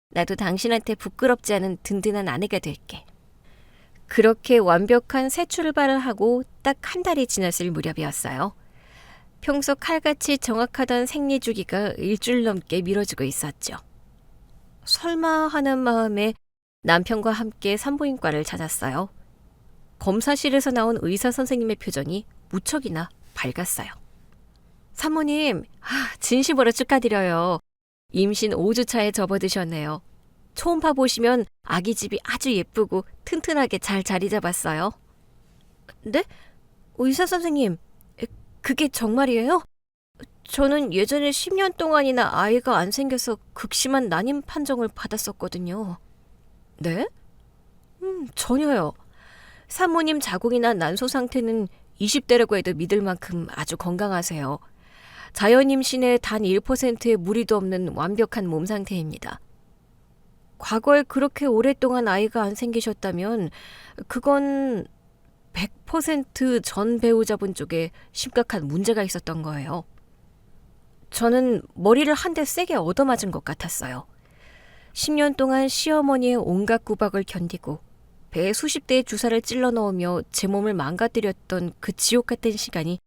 나도 당신한테 부끄럽지 않은 든든한 아내가 될게. 그렇게 완벽한 새 출발을 하고 딱 한 달이 지났을 무렵이었어요. 평소 칼같이 정확하던 생리 주기가 일주일 넘게 미뤄지고 있었죠. 설마 하는 마음에 남편과 함께 산부인과를 찾았어요. 검사실에서 나온 의사 선생님의 표정이 무척이나 밝았어요. 사모님, 진심으로 축하드려요. 임신 5주차에 접어드셨네요. 초음파 보시면 아기 집이 아주 예쁘고 튼튼하게 잘 자리 잡았어요. 네? 의사 선생님, 그게 정말이에요? 저는 예전에 10년 동안이나 아이가 안 생겨서 극심한 난임 판정을 받았었거든요. 네? 전혀요. 사모님 자궁이나 난소 상태는 20대라고 해도 믿을 만큼 아주 건강하세요. 자연 임신에 단 1%의 무리도 없는 완벽한 몸 상태입니다. 과거에 그렇게 오랫동안 아이가 안 생기셨다면 그건 100% 전 배우자분 쪽에 심각한 문제가 있었던 거예요. 저는 머리를 한 대 세게 얻어맞은 것 같았어요. 10년 동안 시어머니의 온갖 구박을 견디고 배에 수십 대의 주사를 찔러 넣으며 제 몸을 망가뜨렸던 그 지옥 같은 시간이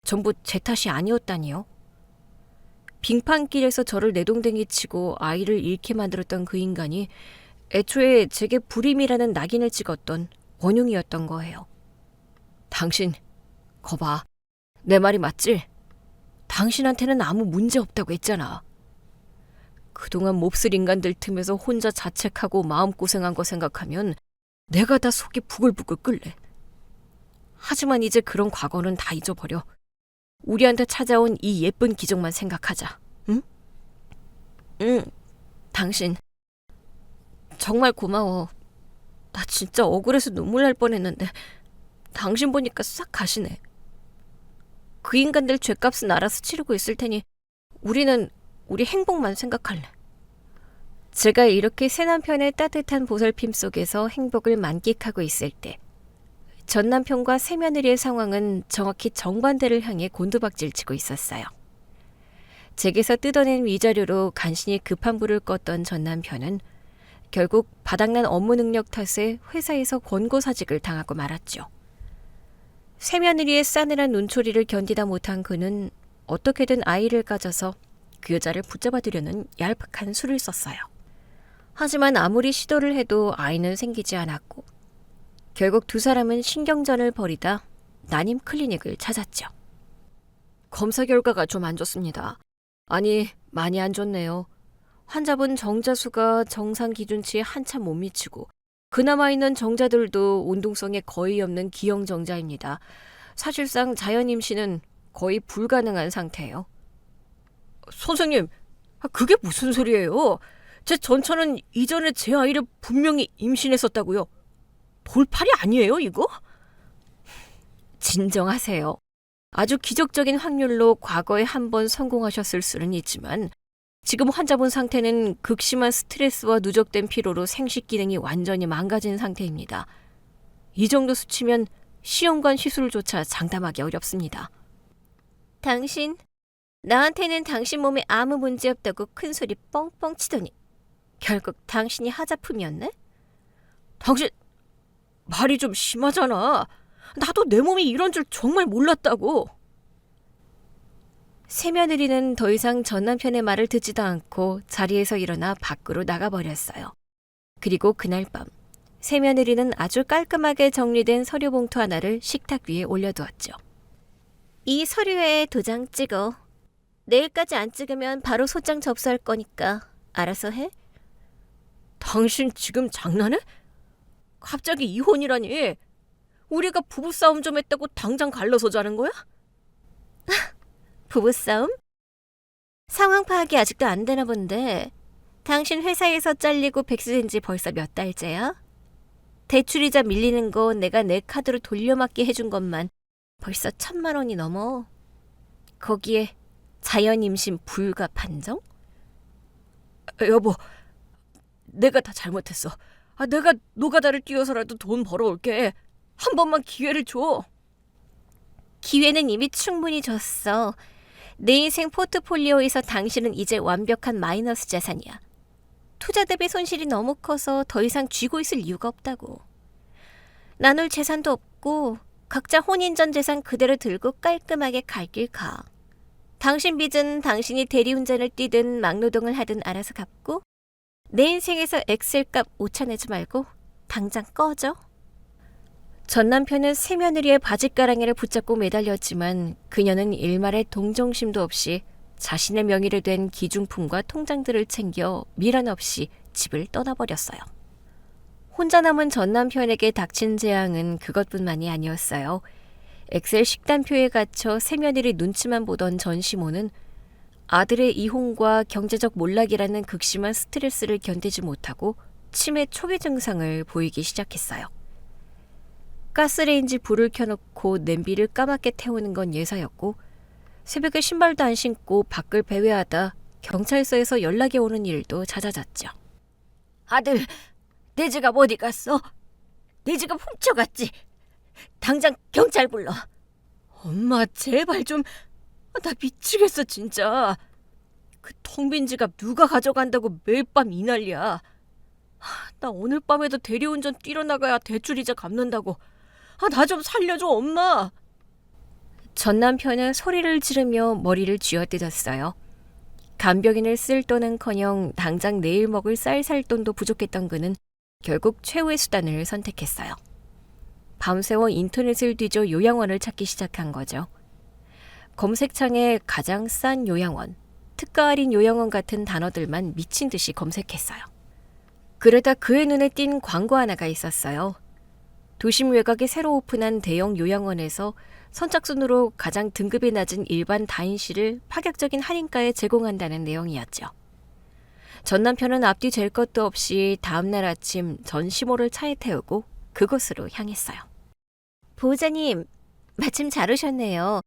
전부 제 탓이 아니었다니요. 빙판길에서 저를 내동댕이 치고 아이를 잃게 만들었던 그 인간이 애초에 제게 불임이라는 낙인을 찍었던 원흉이었던 거예요. 당신, 거봐. 내 말이 맞지? 당신한테는 아무 문제 없다고 했잖아. 그동안 몹쓸 인간들 틈에서 혼자 자책하고 마음고생한 거 생각하면 내가 다 속이 부글부글 끓래. 하지만 이제 그런 과거는 다 잊어버려. 우리한테 찾아온 이 예쁜 기적만 생각하자. 응? 당신 정말 고마워. 나 진짜 억울해서 눈물 날 뻔했는데 당신 보니까 싹 가시네. 그 인간들 죗값은 알아서 치르고 있을 테니 우리는 우리 행복만 생각할래. 제가 이렇게 새 남편의 따뜻한 보살핌 속에서 행복을 만끽하고 있을 때 전 남편과 새 며느리의 상황은 정확히 정반대를 향해 곤두박질치고 있었어요. 제게서 뜯어낸 위자료로 간신히 급한 불을 껐던 전 남편은 결국 바닥난 업무 능력 탓에 회사에서 권고사직을 당하고 말았죠. 새 며느리의 싸늘한 눈초리를 견디다 못한 그는 어떻게든 아이를 가져서 그 여자를 붙잡아두려는 얄팍한 수를 썼어요. 하지만 아무리 시도를 해도 아이는 생기지 않았고 결국 두 사람은 신경전을 벌이다 난임 클리닉을 찾았죠. 검사 결과가 좀 안 좋습니다. 아니, 많이 안 좋네요. 환자분 정자수가 정상 기준치에 한참 못 미치고 그나마 있는 정자들도 운동성에 거의 없는 기형 정자입니다. 사실상 자연 임신은 거의 불가능한 상태예요. 선생님, 그게 무슨 소리예요? 제 전처는 이전에 제 아이를 분명히 임신했었다고요. 돌팔이 아니에요, 이거? 진정하세요. 아주 기적적인 확률로 과거에 한 번 성공하셨을 수는 있지만 지금 환자분 상태는 극심한 스트레스와 누적된 피로로 생식 기능이 완전히 망가진 상태입니다. 이 정도 수치면 시험관 시술조차 장담하기 어렵습니다. 당신, 나한테는 당신 몸에 아무 문제 없다고 큰 소리 뻥뻥 치더니 결국 당신이 하자품이었네? 당신 말이 좀 심하잖아. 나도 내 몸이 이런 줄 정말 몰랐다고. 새며느리는 더 이상 전 남편의 말을 듣지도 않고 자리에서 일어나 밖으로 나가버렸어요. 그리고 그날 밤 새며느리는 아주 깔끔하게 정리된 서류 봉투 하나를 식탁 위에 올려두었죠. 이 서류에 도장 찍어. 내일까지 안 찍으면 바로 소장 접수할 거니까 알아서 해. 당신 지금 장난해? 갑자기 이혼이라니. 우리가 부부싸움 좀 했다고 당장 갈라서 자는 거야? 부부싸움? 상황 파악이 아직도 안 되나 본데 당신 회사에서 잘리고 백수된 지 벌써 몇 달째야? 대출이자 밀리는 거 내가 내 카드로 돌려막기 해준 것만 벌써 1,000만 원이 넘어. 거기에 자연 임신 불가 판정? 여보, 내가 다 잘못했어. 내가 노가다를 뛰어서라도 돈 벌어올게. 한 번만 기회를 줘. 기회는 이미 충분히 줬어. 내 인생 포트폴리오에서 당신은 이제 완벽한 마이너스 자산이야. 투자 대비 손실이 너무 커서 더 이상 쥐고 있을 이유가 없다고. 나눌 재산도 없고 각자 혼인 전 재산 그대로 들고 깔끔하게 갈 길 가. 당신 빚은 당신이 대리운전을 뛰든 막노동을 하든 알아서 갚고 내 인생에서 엑셀값 오차내지 말고 당장 꺼져. 전 남편은 새며느리의 바짓가랑이를 붙잡고 매달렸지만 그녀는 일말의 동정심도 없이 자신의 명의로 된 기중품과 통장들을 챙겨 미련 없이 집을 떠나버렸어요. 혼자 남은 전 남편에게 닥친 재앙은 그것뿐만이 아니었어요. 엑셀 식단표에 갇혀 새며느리 눈치만 보던 전 시모는 아들의 이혼과 경제적 몰락이라는 극심한 스트레스를 견디지 못하고 치매 초기 증상을 보이기 시작했어요. 가스레인지 불을 켜놓고 냄비를 까맣게 태우는 건 예사였고 새벽에 신발도 안 신고 밖을 배회하다 경찰서에서 연락이 오는 일도 잦아졌죠. 아들, 내 지갑 어디 갔어? 내 지갑 훔쳐갔지? 당장 경찰 불러. 엄마 제발 좀. 나 미치겠어 진짜. 그 텅 빈 지갑 누가 가져간다고 매일 밤 이 난리야. 나 오늘 밤에도 대리운전 뛰러 나가야 대출이자 갚는다고. 나 좀 살려줘 엄마. 전 남편은 소리를 지르며 머리를 쥐어뜯었어요. 간병인을 쓸 돈은커녕 당장 내일 먹을 쌀 살 돈도 부족했던 그는 결국 최후의 수단을 선택했어요. 밤새워 인터넷을 뒤져 요양원을 찾기 시작한 거죠. 검색창에 가장 싼 요양원, 특가 할인 요양원 같은 단어들만 미친 듯이 검색했어요. 그러다 그의 눈에 띈 광고 하나가 있었어요. 도심 외곽에 새로 오픈한 대형 요양원에서 선착순으로 가장 등급이 낮은 일반 다인실을 파격적인 할인가에 제공한다는 내용이었죠. 전 남편은 앞뒤 잴 것도 없이 다음날 아침 전 시모를 차에 태우고 그곳으로 향했어요. 보호자님, 마침 잘 오셨네요.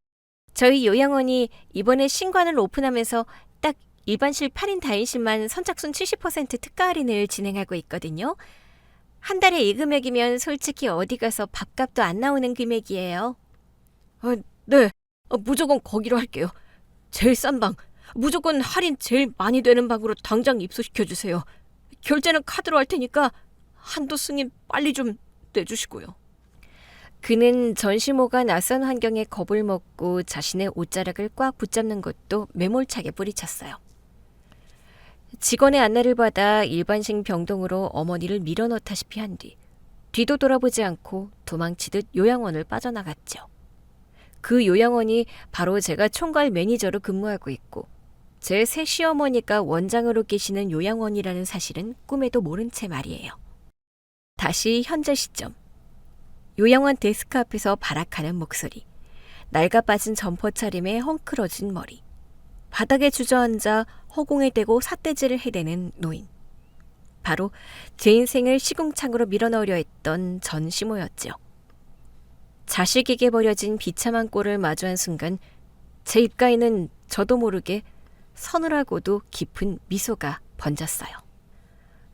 저희 요양원이 이번에 신관을 오픈하면서 딱 일반실 8인 다인실만 선착순 70% 특가 할인을 진행하고 있거든요. 한 달에 이 금액이면 솔직히 어디 가서 밥값도 안 나오는 금액이에요. 네, 무조건 거기로 할게요. 제일 싼 방, 무조건 할인 제일 많이 되는 방으로 당장 입소시켜주세요. 결제는 카드로 할 테니까 한도 승인 빨리 좀 내주시고요. 그는 전시모가 낯선 환경에 겁을 먹고 자신의 옷자락을 꽉 붙잡는 것도 매몰차게 뿌리쳤어요. 직원의 안내를 받아 일반식 병동으로 어머니를 밀어넣다시피 한 뒤도 돌아보지 않고 도망치듯 요양원을 빠져나갔죠. 그 요양원이 바로 제가 총괄 매니저로 근무하고 있고 제 새 시어머니가 원장으로 계시는 요양원이라는 사실은 꿈에도 모른 채 말이에요. 다시 현재 시점. 요양원 데스크 앞에서 발악하는 목소리, 낡아 빠진 점퍼 차림에 헝클어진 머리, 바닥에 주저앉아 허공에 대고 삿대질을 해대는 노인. 바로 제 인생을 시궁창으로 밀어넣으려 했던 전시모였죠. 자식에게 버려진 비참한 꼴을 마주한 순간 제 입가에는 저도 모르게 서늘하고도 깊은 미소가 번졌어요.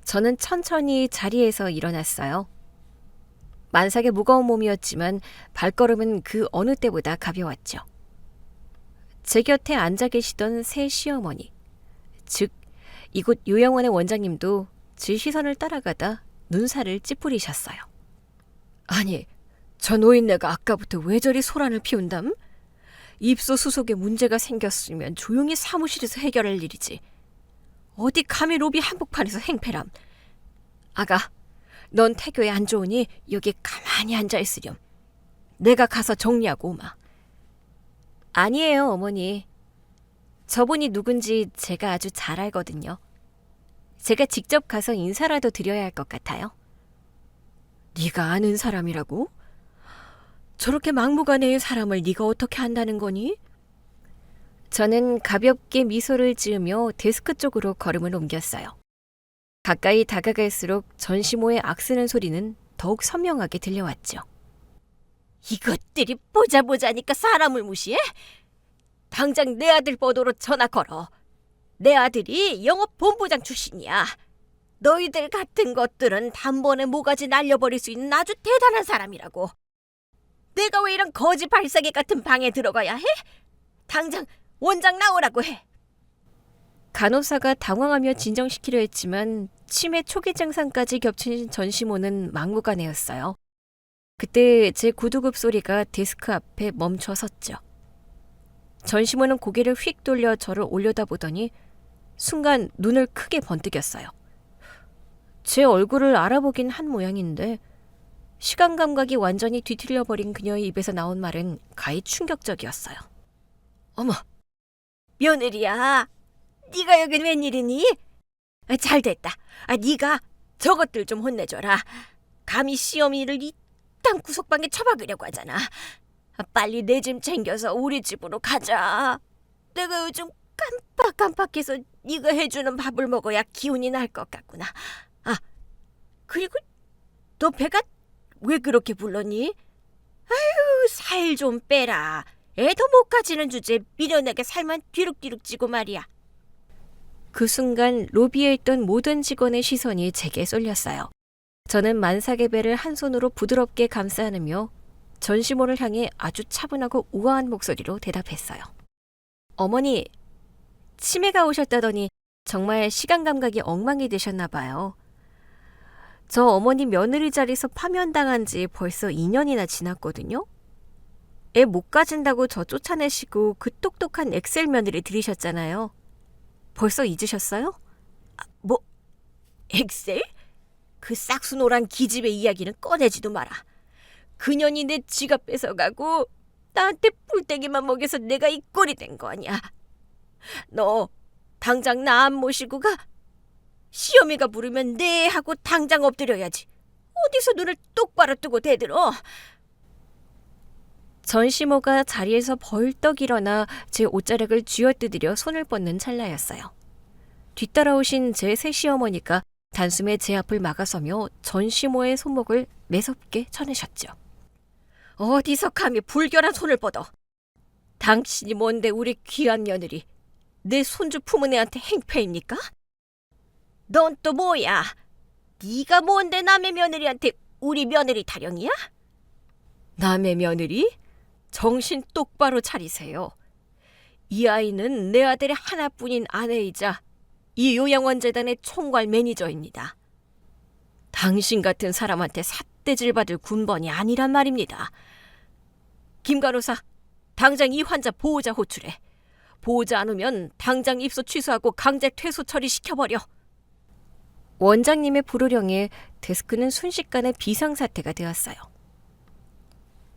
저는 천천히 자리에서 일어났어요. 만삭의 무거운 몸이었지만 발걸음은 그 어느 때보다 가벼웠죠. 제 곁에 앉아 계시던 새 시어머니, 즉 이곳 요양원의 원장님도 제 시선을 따라가다 눈살을 찌푸리셨어요. 아니, 저 노인네가 아까부터 왜 저리 소란을 피운담? 입소수속에 문제가 생겼으면 조용히 사무실에서 해결할 일이지. 어디 감히 로비 한복판에서 행패람. 아가, 넌 태교에 안 좋으니 여기 가만히 앉아있으렴. 내가 가서 정리하고 오마. 아니에요, 어머니. 저분이 누군지 제가 아주 잘 알거든요. 제가 직접 가서 인사라도 드려야 할 것 같아요. 네가 아는 사람이라고? 저렇게 막무가내의 사람을 네가 어떻게 안다는 거니? 저는 가볍게 미소를 지으며 데스크 쪽으로 걸음을 옮겼어요. 가까이 다가갈수록 전시모의 악쓰는 소리는 더욱 선명하게 들려왔죠. 이것들이 보자니까 사람을 무시해? 당장 내 아들 번호로 전화 걸어. 내 아들이 영업본부장 출신이야. 너희들 같은 것들은 단번에 모가지 날려버릴 수 있는 아주 대단한 사람이라고. 내가 왜 이런 거지 발사기 같은 방에 들어가야 해? 당장 원장 나오라고 해. 간호사가 당황하며 진정시키려 했지만 치매 초기 증상까지 겹친 전시모는 막무가내였어요. 그때 제 구두굽 소리가 데스크 앞에 멈춰 섰죠. 전시모는 고개를 휙 돌려 저를 올려다보더니 순간 눈을 크게 번뜩였어요. 제 얼굴을 알아보긴 한 모양인데 시간 감각이 완전히 뒤틀려버린 그녀의 입에서 나온 말은 가히 충격적이었어요. 어머, 며느리야. 네가 여긴 웬일이니? 잘됐다. 네가 저것들 좀 혼내줘라. 감히 시어미를 이 땅 구석방에 처박으려고 하잖아. 빨리 내 짐 챙겨서 우리 집으로 가자. 내가 요즘 깜빡깜빡해서 네가 해주는 밥을 먹어야 기운이 날 것 같구나. 그리고 너 배가 왜 그렇게 불렀니? 아유, 살 좀 빼라. 애도 못 가지는 주제에 미련하게 살만 뒤룩뒤룩 찌고 말이야. 그 순간 로비에 있던 모든 직원의 시선이 제게 쏠렸어요. 저는 만삭의 배를 한 손으로 부드럽게 감싸 안으며 전시모를 향해 아주 차분하고 우아한 목소리로 대답했어요. 어머니, 치매가 오셨다더니 정말 시간 감각이 엉망이 되셨나 봐요. 저 어머니 며느리 자리에서 파면당한 지 벌써 2년이나 지났거든요. 애 못 가진다고 저 쫓아내시고 그 똑똑한 엑셀 며느리 들이셨잖아요. 벌써 잊으셨어요? 뭐? 엑셀? 그 싹수노란 기집애 이야기는 꺼내지도 마라. 그년이 내 지갑 뺏어가고 나한테 뿔떼기만 먹여서 내가 이 꼴이 된 거 아니야. 너 당장 나 안 모시고 가. 시어미가 부르면 네 하고 당장 엎드려야지. 어디서 눈을 똑바로 뜨고 대들어. 전시모가 자리에서 벌떡 일어나 제 옷자락을 쥐어뜯으려 손을 뻗는 찰나였어요. 뒤따라오신 제 새 시어머니가 단숨에 제 앞을 막아서며 전시모의 손목을 매섭게 쳐내셨죠. 어디서 감히 불결한 손을 뻗어. 당신이 뭔데 우리 귀한 며느리 내 손주 품은 애한테 행패입니까? 넌 또 뭐야? 네가 뭔데 남의 며느리한테 우리 며느리 타령이야? 남의 며느리? 정신 똑바로 차리세요. 이 아이는 내 아들의 하나뿐인 아내이자 이 요양원재단의 총괄 매니저입니다. 당신 같은 사람한테 삿대질 받을 군번이 아니란 말입니다. 김 간호사, 당장 이 환자 보호자 호출해. 보지 않으면 당장 입소 취소하고 강제 퇴소 처리시켜버려. 원장님의 불호령에 데스크는 순식간에 비상사태가 되었어요.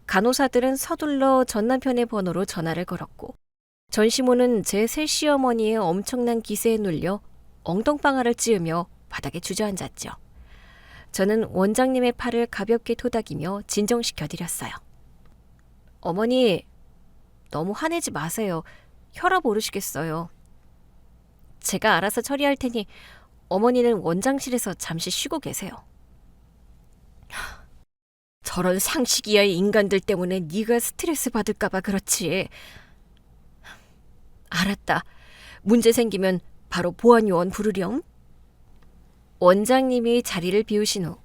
간호사들은 서둘러 전 남편의 번호로 전화를 걸었고 전시모는 제 새 시어머니의 엄청난 기세에 눌려 엉덩방아를 찧으며 바닥에 주저앉았죠. 저는 원장님의 팔을 가볍게 토닥이며 진정시켜드렸어요. 어머니, 너무 화내지 마세요. 혈압 오르시겠어요. 제가 알아서 처리할 테니 어머니는 원장실에서 잠시 쉬고 계세요. 저런 상식이야의 인간들 때문에 네가 스트레스 받을까 봐 그렇지. 알았다. 문제 생기면 바로 보안요원 부르렴. 원장님이 자리를 비우신 후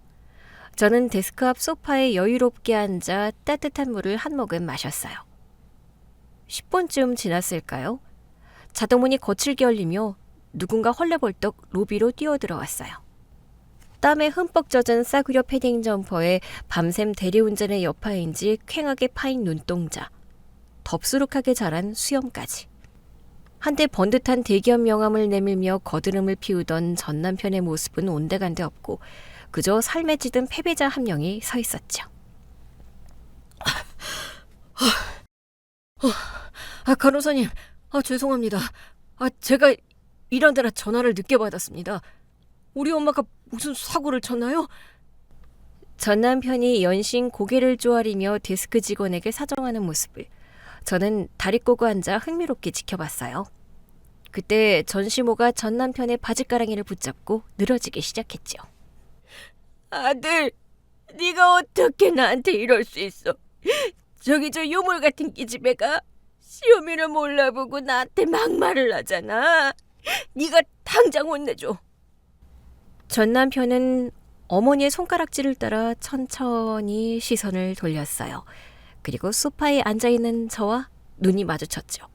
저는 데스크 앞 소파에 여유롭게 앉아 따뜻한 물을 한 모금 마셨어요. 10분쯤 지났을까요? 자동문이 거칠게 열리며 누군가 헐레벌떡 로비로 뛰어들어왔어요. 땀에 흠뻑 젖은 싸구려 패딩 점퍼에 밤샘 대리운전의 여파인지 퀭하게 파인 눈동자, 덥수룩하게 자란 수염까지. 한때 번듯한 대기업 명함을 내밀며 거드름을 피우던 전 남편의 모습은 온데간데 없고 그저 삶에 찌든 패배자 한 명이 서 있었죠. 간호사님, 죄송합니다. 제가 일하느라 전화를 늦게 받았습니다. 우리 엄마가 무슨 사고를 쳤나요? 전 남편이 연신 고개를 쪼아리며 데스크 직원에게 사정하는 모습을 저는 다리 꼬고 앉아 흥미롭게 지켜봤어요. 그때 전시모가 전 남편의 바지가랑이를 붙잡고 늘어지기 시작했죠. 아들, 네가 어떻게 나한테 이럴 수 있어? 저기 저 요물 같은 기집애가 시어미를 몰라보고 나한테 막말을 하잖아. 네가 당장 혼내줘. 전 남편은 어머니의 손가락질을 따라 천천히 시선을 돌렸어요. 그리고 소파에 앉아있는 저와 눈이 마주쳤죠.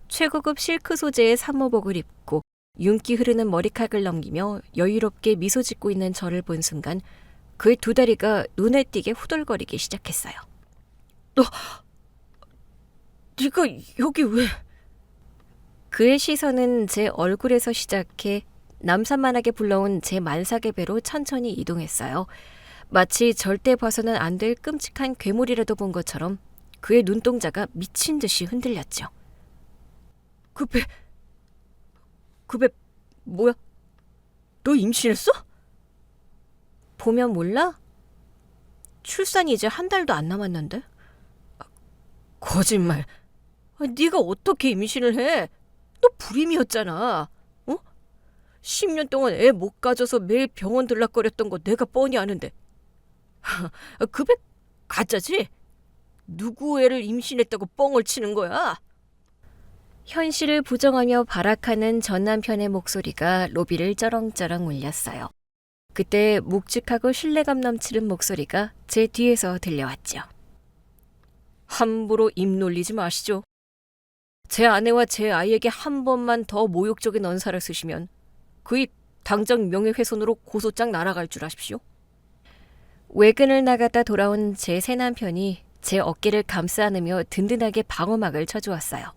최고급 실크 소재의 산모복을 입고 윤기 흐르는 머리카락을 넘기며 여유롭게 미소 짓고 있는 저를 본 순간 그의 두 다리가 눈에 띄게 후덜거리기 시작했어요. 네가 여기 왜? 그의 시선은 제 얼굴에서 시작해 남산만하게 불러온 제 만삭의 배로 천천히 이동했어요. 마치 절대 봐서는 안 될 끔찍한 괴물이라도 본 것처럼 그의 눈동자가 미친 듯이 흔들렸죠. 그 배 뭐야? 너 임신했어? 보면 몰라? 출산이 이제 한 달도 안 남았는데? 거짓말. 네가 어떻게 임신을 해? 너 불임이었잖아. 10년 동안 애 못 가져서 매일 병원 들락거렸던 거 내가 뻔히 아는데. 그 배 가짜지? 누구 애를 임신했다고 뻥을 치는 거야? 현실을 부정하며 발악하는 전 남편의 목소리가 로비를 쩌렁쩌렁 울렸어요. 그때 묵직하고 신뢰감 넘치는 목소리가 제 뒤에서 들려왔죠. 함부로 입 놀리지 마시죠. 제 아내와 제 아이에게 한 번만 더 모욕적인 언사를 쓰시면 그 입 당장 명예훼손으로 고소장 날아갈 줄 아십시오. 외근을 나갔다 돌아온 제 새 남편이 제 어깨를 감싸 안으며 든든하게 방어막을 쳐주었어요.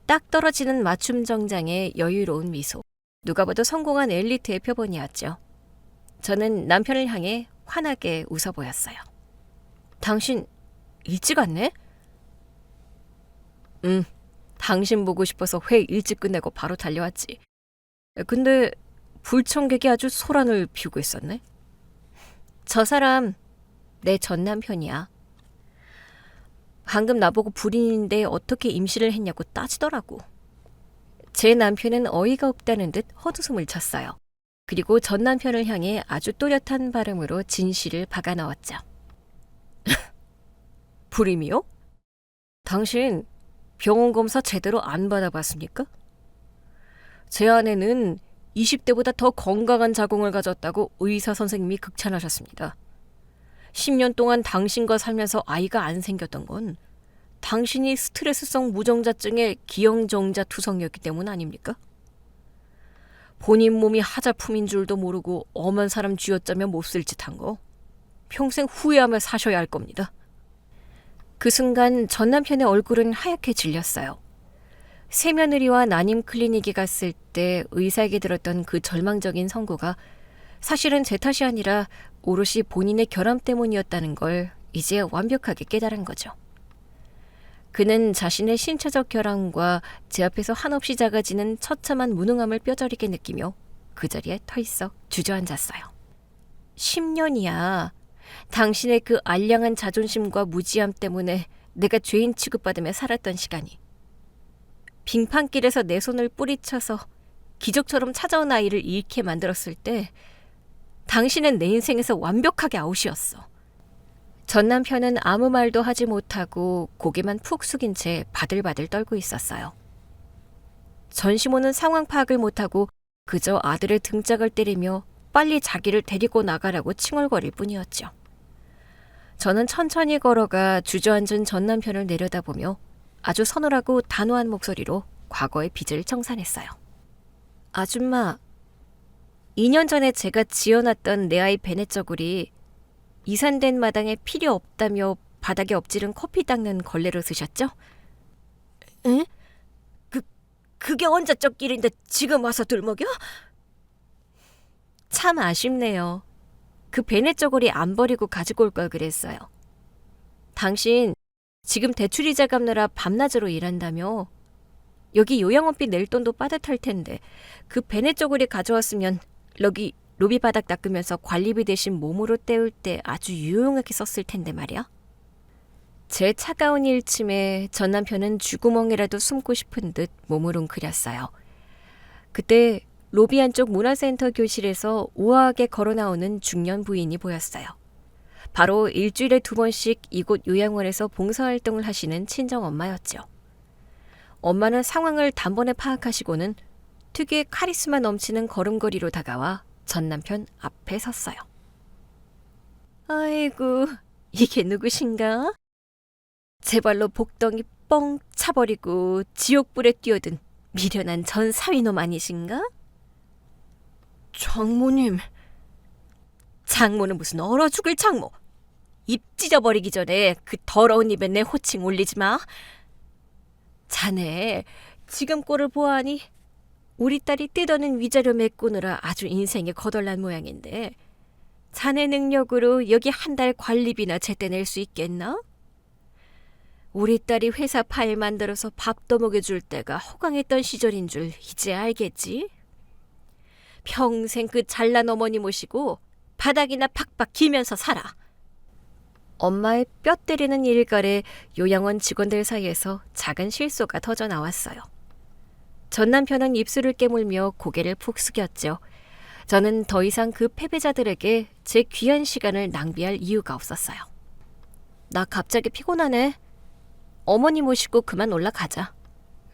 딱 떨어지는 맞춤 정장에 여유로운 미소. 누가 봐도 성공한 엘리트의 표본이었죠. 저는 남편을 향해 환하게 웃어 보였어요. 당신 일찍 왔네? 당신 보고 싶어서 회 일찍 끝내고 바로 달려왔지. 근데 불청객이 아주 소란을 피우고 있었네. 저 사람 내 전 남편이야. 방금 나보고 불인인데 어떻게 임신을 했냐고 따지더라고. 제 남편은 어이가 없다는 듯 헛웃음을 쳤어요. 그리고 전 남편을 향해 아주 또렷한 발음으로 진실을 박아 넣었죠. 불임이요? 당신 병원 검사 제대로 안 받아봤습니까? 제 아내는 20대보다 더 건강한 자궁을 가졌다고 의사 선생님이 극찬하셨습니다. 10년 동안 당신과 살면서 아이가 안 생겼던 건 당신이 스트레스성 무정자증의 기형정자 투성이었기 때문 아닙니까? 본인 몸이 하자품인 줄도 모르고 엄한 사람 쥐어짜며 몹쓸 짓 한 거 평생 후회하며 사셔야 할 겁니다. 그 순간 전 남편의 얼굴은 하얗게 질렸어요. 새며느리와 난임 클리닉에 갔을 때 의사에게 들었던 그 절망적인 선고가 사실은 제 탓이 아니라 오롯이 본인의 결함 때문이었다는 걸 이제 완벽하게 깨달은 거죠. 그는 자신의 신체적 결함과 제 앞에서 한없이 작아지는 처참한 무능함을 뼈저리게 느끼며 그 자리에 털썩 주저앉았어요. 10년이야. 당신의 그 알량한 자존심과 무지함 때문에 내가 죄인 취급받으며 살았던 시간이. 빙판길에서 내 손을 뿌리쳐서 기적처럼 찾아온 아이를 잃게 만들었을 때 당신은 내 인생에서 완벽하게 아웃이었어. 전 남편은 아무 말도 하지 못하고 고개만 푹 숙인 채 바들바들 떨고 있었어요. 전시모는 상황 파악을 못하고 그저 아들의 등짝을 때리며 빨리 자기를 데리고 나가라고 칭얼거릴 뿐이었죠. 저는 천천히 걸어가 주저앉은 전 남편을 내려다보며 아주 서늘하고 단호한 목소리로 과거의 빚을 청산했어요. 아줌마, 2년 전에 제가 지어놨던 내 아이 베네저굴이 이산된 마당에 필요 없다며 바닥에 엎지른 커피 닦는 걸레로 쓰셨죠? 에? 그게 언제적 일인데 지금 와서 들먹여? 참 아쉽네요. 그 베네저굴이 안 버리고 가지고 올 걸 그랬어요. 당신 지금 대출이자 갚느라 밤낮으로 일한다며? 여기 요양원비 낼 돈도 빠듯할 텐데 그 베네저굴이 가져왔으면 로비 바닥 닦으면서 관리비 대신 몸으로 때울 때 아주 유용하게 썼을 텐데 말이야. 제 차가운 일침에 전 남편은 쥐구멍이라도 숨고 싶은 듯 몸을 웅크렸어요. 그때 로비 안쪽 문화센터 교실에서 우아하게 걸어나오는 중년 부인이 보였어요. 바로 일주일에 2번씩 이곳 요양원에서 봉사활동을 하시는 친정엄마였죠. 엄마는 상황을 단번에 파악하시고는 특유의 카리스마 넘치는 걸음걸이로 다가와 전 남편 앞에 섰어요. 아이고, 이게 누구신가? 제 발로 복덩이 뻥 차버리고 지옥불에 뛰어든 미련한 전 사위놈 아니신가? 장모님. 장모는 무슨 얼어 죽을 장모. 입 찢어버리기 전에 그 더러운 입에 내 호칭 올리지 마. 자네 지금 꼴을 보아하니 우리 딸이 뜯어낸 위자료 메꾸느라 아주 인생에 거덜난 모양인데 자네 능력으로 여기 한 달 관리비나 제때 낼 수 있겠나? 우리 딸이 회사 파일 만들어서 밥도 먹여줄 때가 호강했던 시절인 줄 이제 알겠지? 평생 그 잘난 어머니 모시고 바닥이나 팍팍 기면서 살아. 엄마의 뼈 때리는 일갈에 요양원 직원들 사이에서 작은 실소가 터져 나왔어요. 전 남편은 입술을 깨물며 고개를 푹 숙였죠. 저는 더 이상 그 패배자들에게 제 귀한 시간을 낭비할 이유가 없었어요. 나 갑자기 피곤하네. 어머니 모시고 그만 올라가자.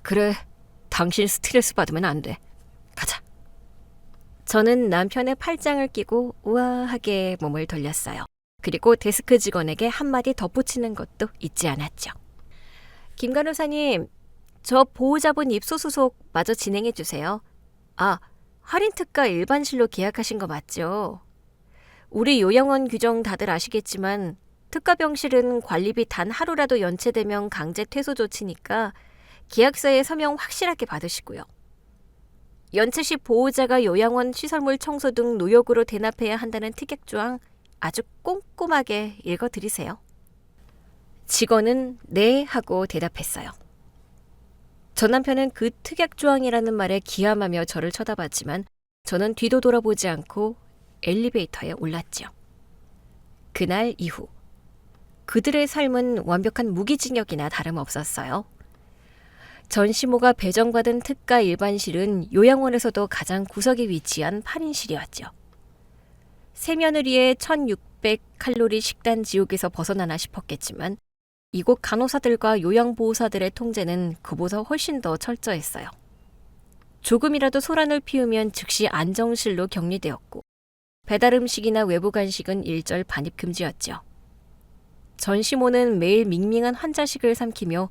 그래, 당신 스트레스 받으면 안 돼. 가자. 저는 남편의 팔짱을 끼고 우아하게 몸을 돌렸어요. 그리고 데스크 직원에게 한마디 덧붙이는 것도 잊지 않았죠. 김 간호사님, 저 보호자분 입소수속 마저 진행해 주세요. 아, 할인 특가 일반실로 계약하신 거 맞죠? 우리 요양원 규정 다들 아시겠지만 특가 병실은 관리비 단 하루라도 연체되면 강제 퇴소 조치니까 계약서에 서명 확실하게 받으시고요. 연체 시 보호자가 요양원 시설물 청소 등 노역으로 대납해야 한다는 특약조항 아주 꼼꼼하게 읽어드리세요. 직원은 네 하고 대답했어요. 전 남편은 그 특약조항이라는 말에 기함하며 저를 쳐다봤지만 저는 뒤도 돌아보지 않고 엘리베이터에 올랐죠. 그날 이후 그들의 삶은 완벽한 무기징역이나 다름없었어요. 전시모가 배정받은 특가 일반실은 요양원에서도 가장 구석에 위치한 8인실이었죠. 새며느리의 1600칼로리 식단 지옥에서 벗어나나 싶었겠지만 이곳 간호사들과 요양보호사들의 통제는 그보다 훨씬 더 철저했어요. 조금이라도 소란을 피우면 즉시 안정실로 격리되었고 배달 음식이나 외부 간식은 일절 반입 금지였죠. 전시모는 매일 밍밍한 환자식을 삼키며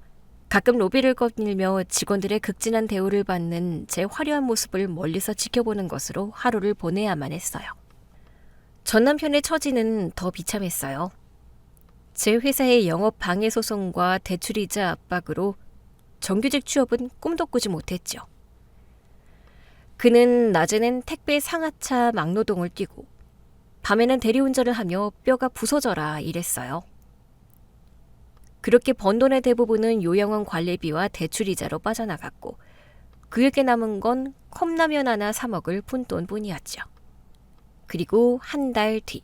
가끔 로비를 거닐며 직원들의 극진한 대우를 받는 제 화려한 모습을 멀리서 지켜보는 것으로 하루를 보내야만 했어요. 전 남편의 처지는 더 비참했어요. 제 회사의 영업 방해 소송과 대출이자 압박으로 정규직 취업은 꿈도 꾸지 못했죠. 그는 낮에는 택배 상하차 막노동을 뛰고 밤에는 대리운전을 하며 뼈가 부서져라 일했어요. 그렇게 번 돈의 대부분은 요양원 관리비와 대출이자로 빠져나갔고 그에게 남은 건 컵라면 하나 사 먹을 푼돈뿐이었죠. 그리고 한 달 뒤,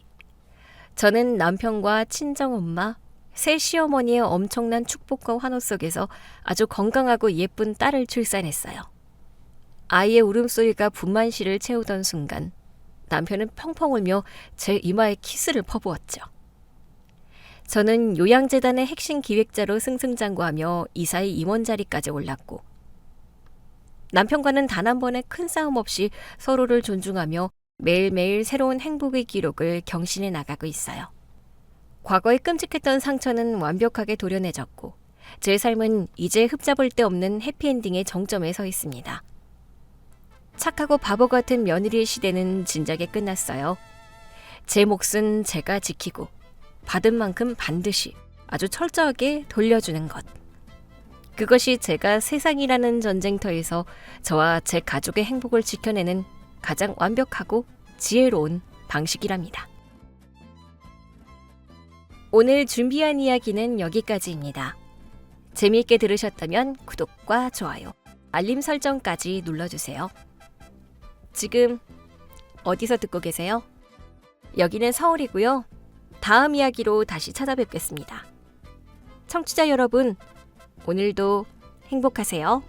저는 남편과 친정엄마, 새 시어머니의 엄청난 축복과 환호 속에서 아주 건강하고 예쁜 딸을 출산했어요. 아이의 울음소리가 분만실을 채우던 순간 남편은 펑펑 울며 제 이마에 키스를 퍼부었죠. 저는 요양재단의 핵심 기획자로 승승장구하며 이사의 임원 자리까지 올랐고 남편과는 단 한 번의 큰 싸움 없이 서로를 존중하며 매일매일 새로운 행복의 기록을 경신해 나가고 있어요. 과거에 끔찍했던 상처는 완벽하게 도려내졌고 제 삶은 이제 흠잡을 데 없는 해피엔딩의 정점에 서 있습니다. 착하고 바보 같은 며느리의 시대는 진작에 끝났어요. 제 몫은 제가 지키고 받은 만큼 반드시 아주 철저하게 돌려주는 것. 그것이 제가 세상이라는 전쟁터에서 저와 제 가족의 행복을 지켜내는 가장 완벽하고 지혜로운 방식이랍니다. 오늘 준비한 이야기는 여기까지입니다. 재미있게 들으셨다면 구독과 좋아요, 알림 설정까지 눌러주세요. 지금 어디서 듣고 계세요? 여기는 서울이고요. 다음 이야기로 다시 찾아뵙겠습니다. 청취자 여러분, 오늘도 행복하세요.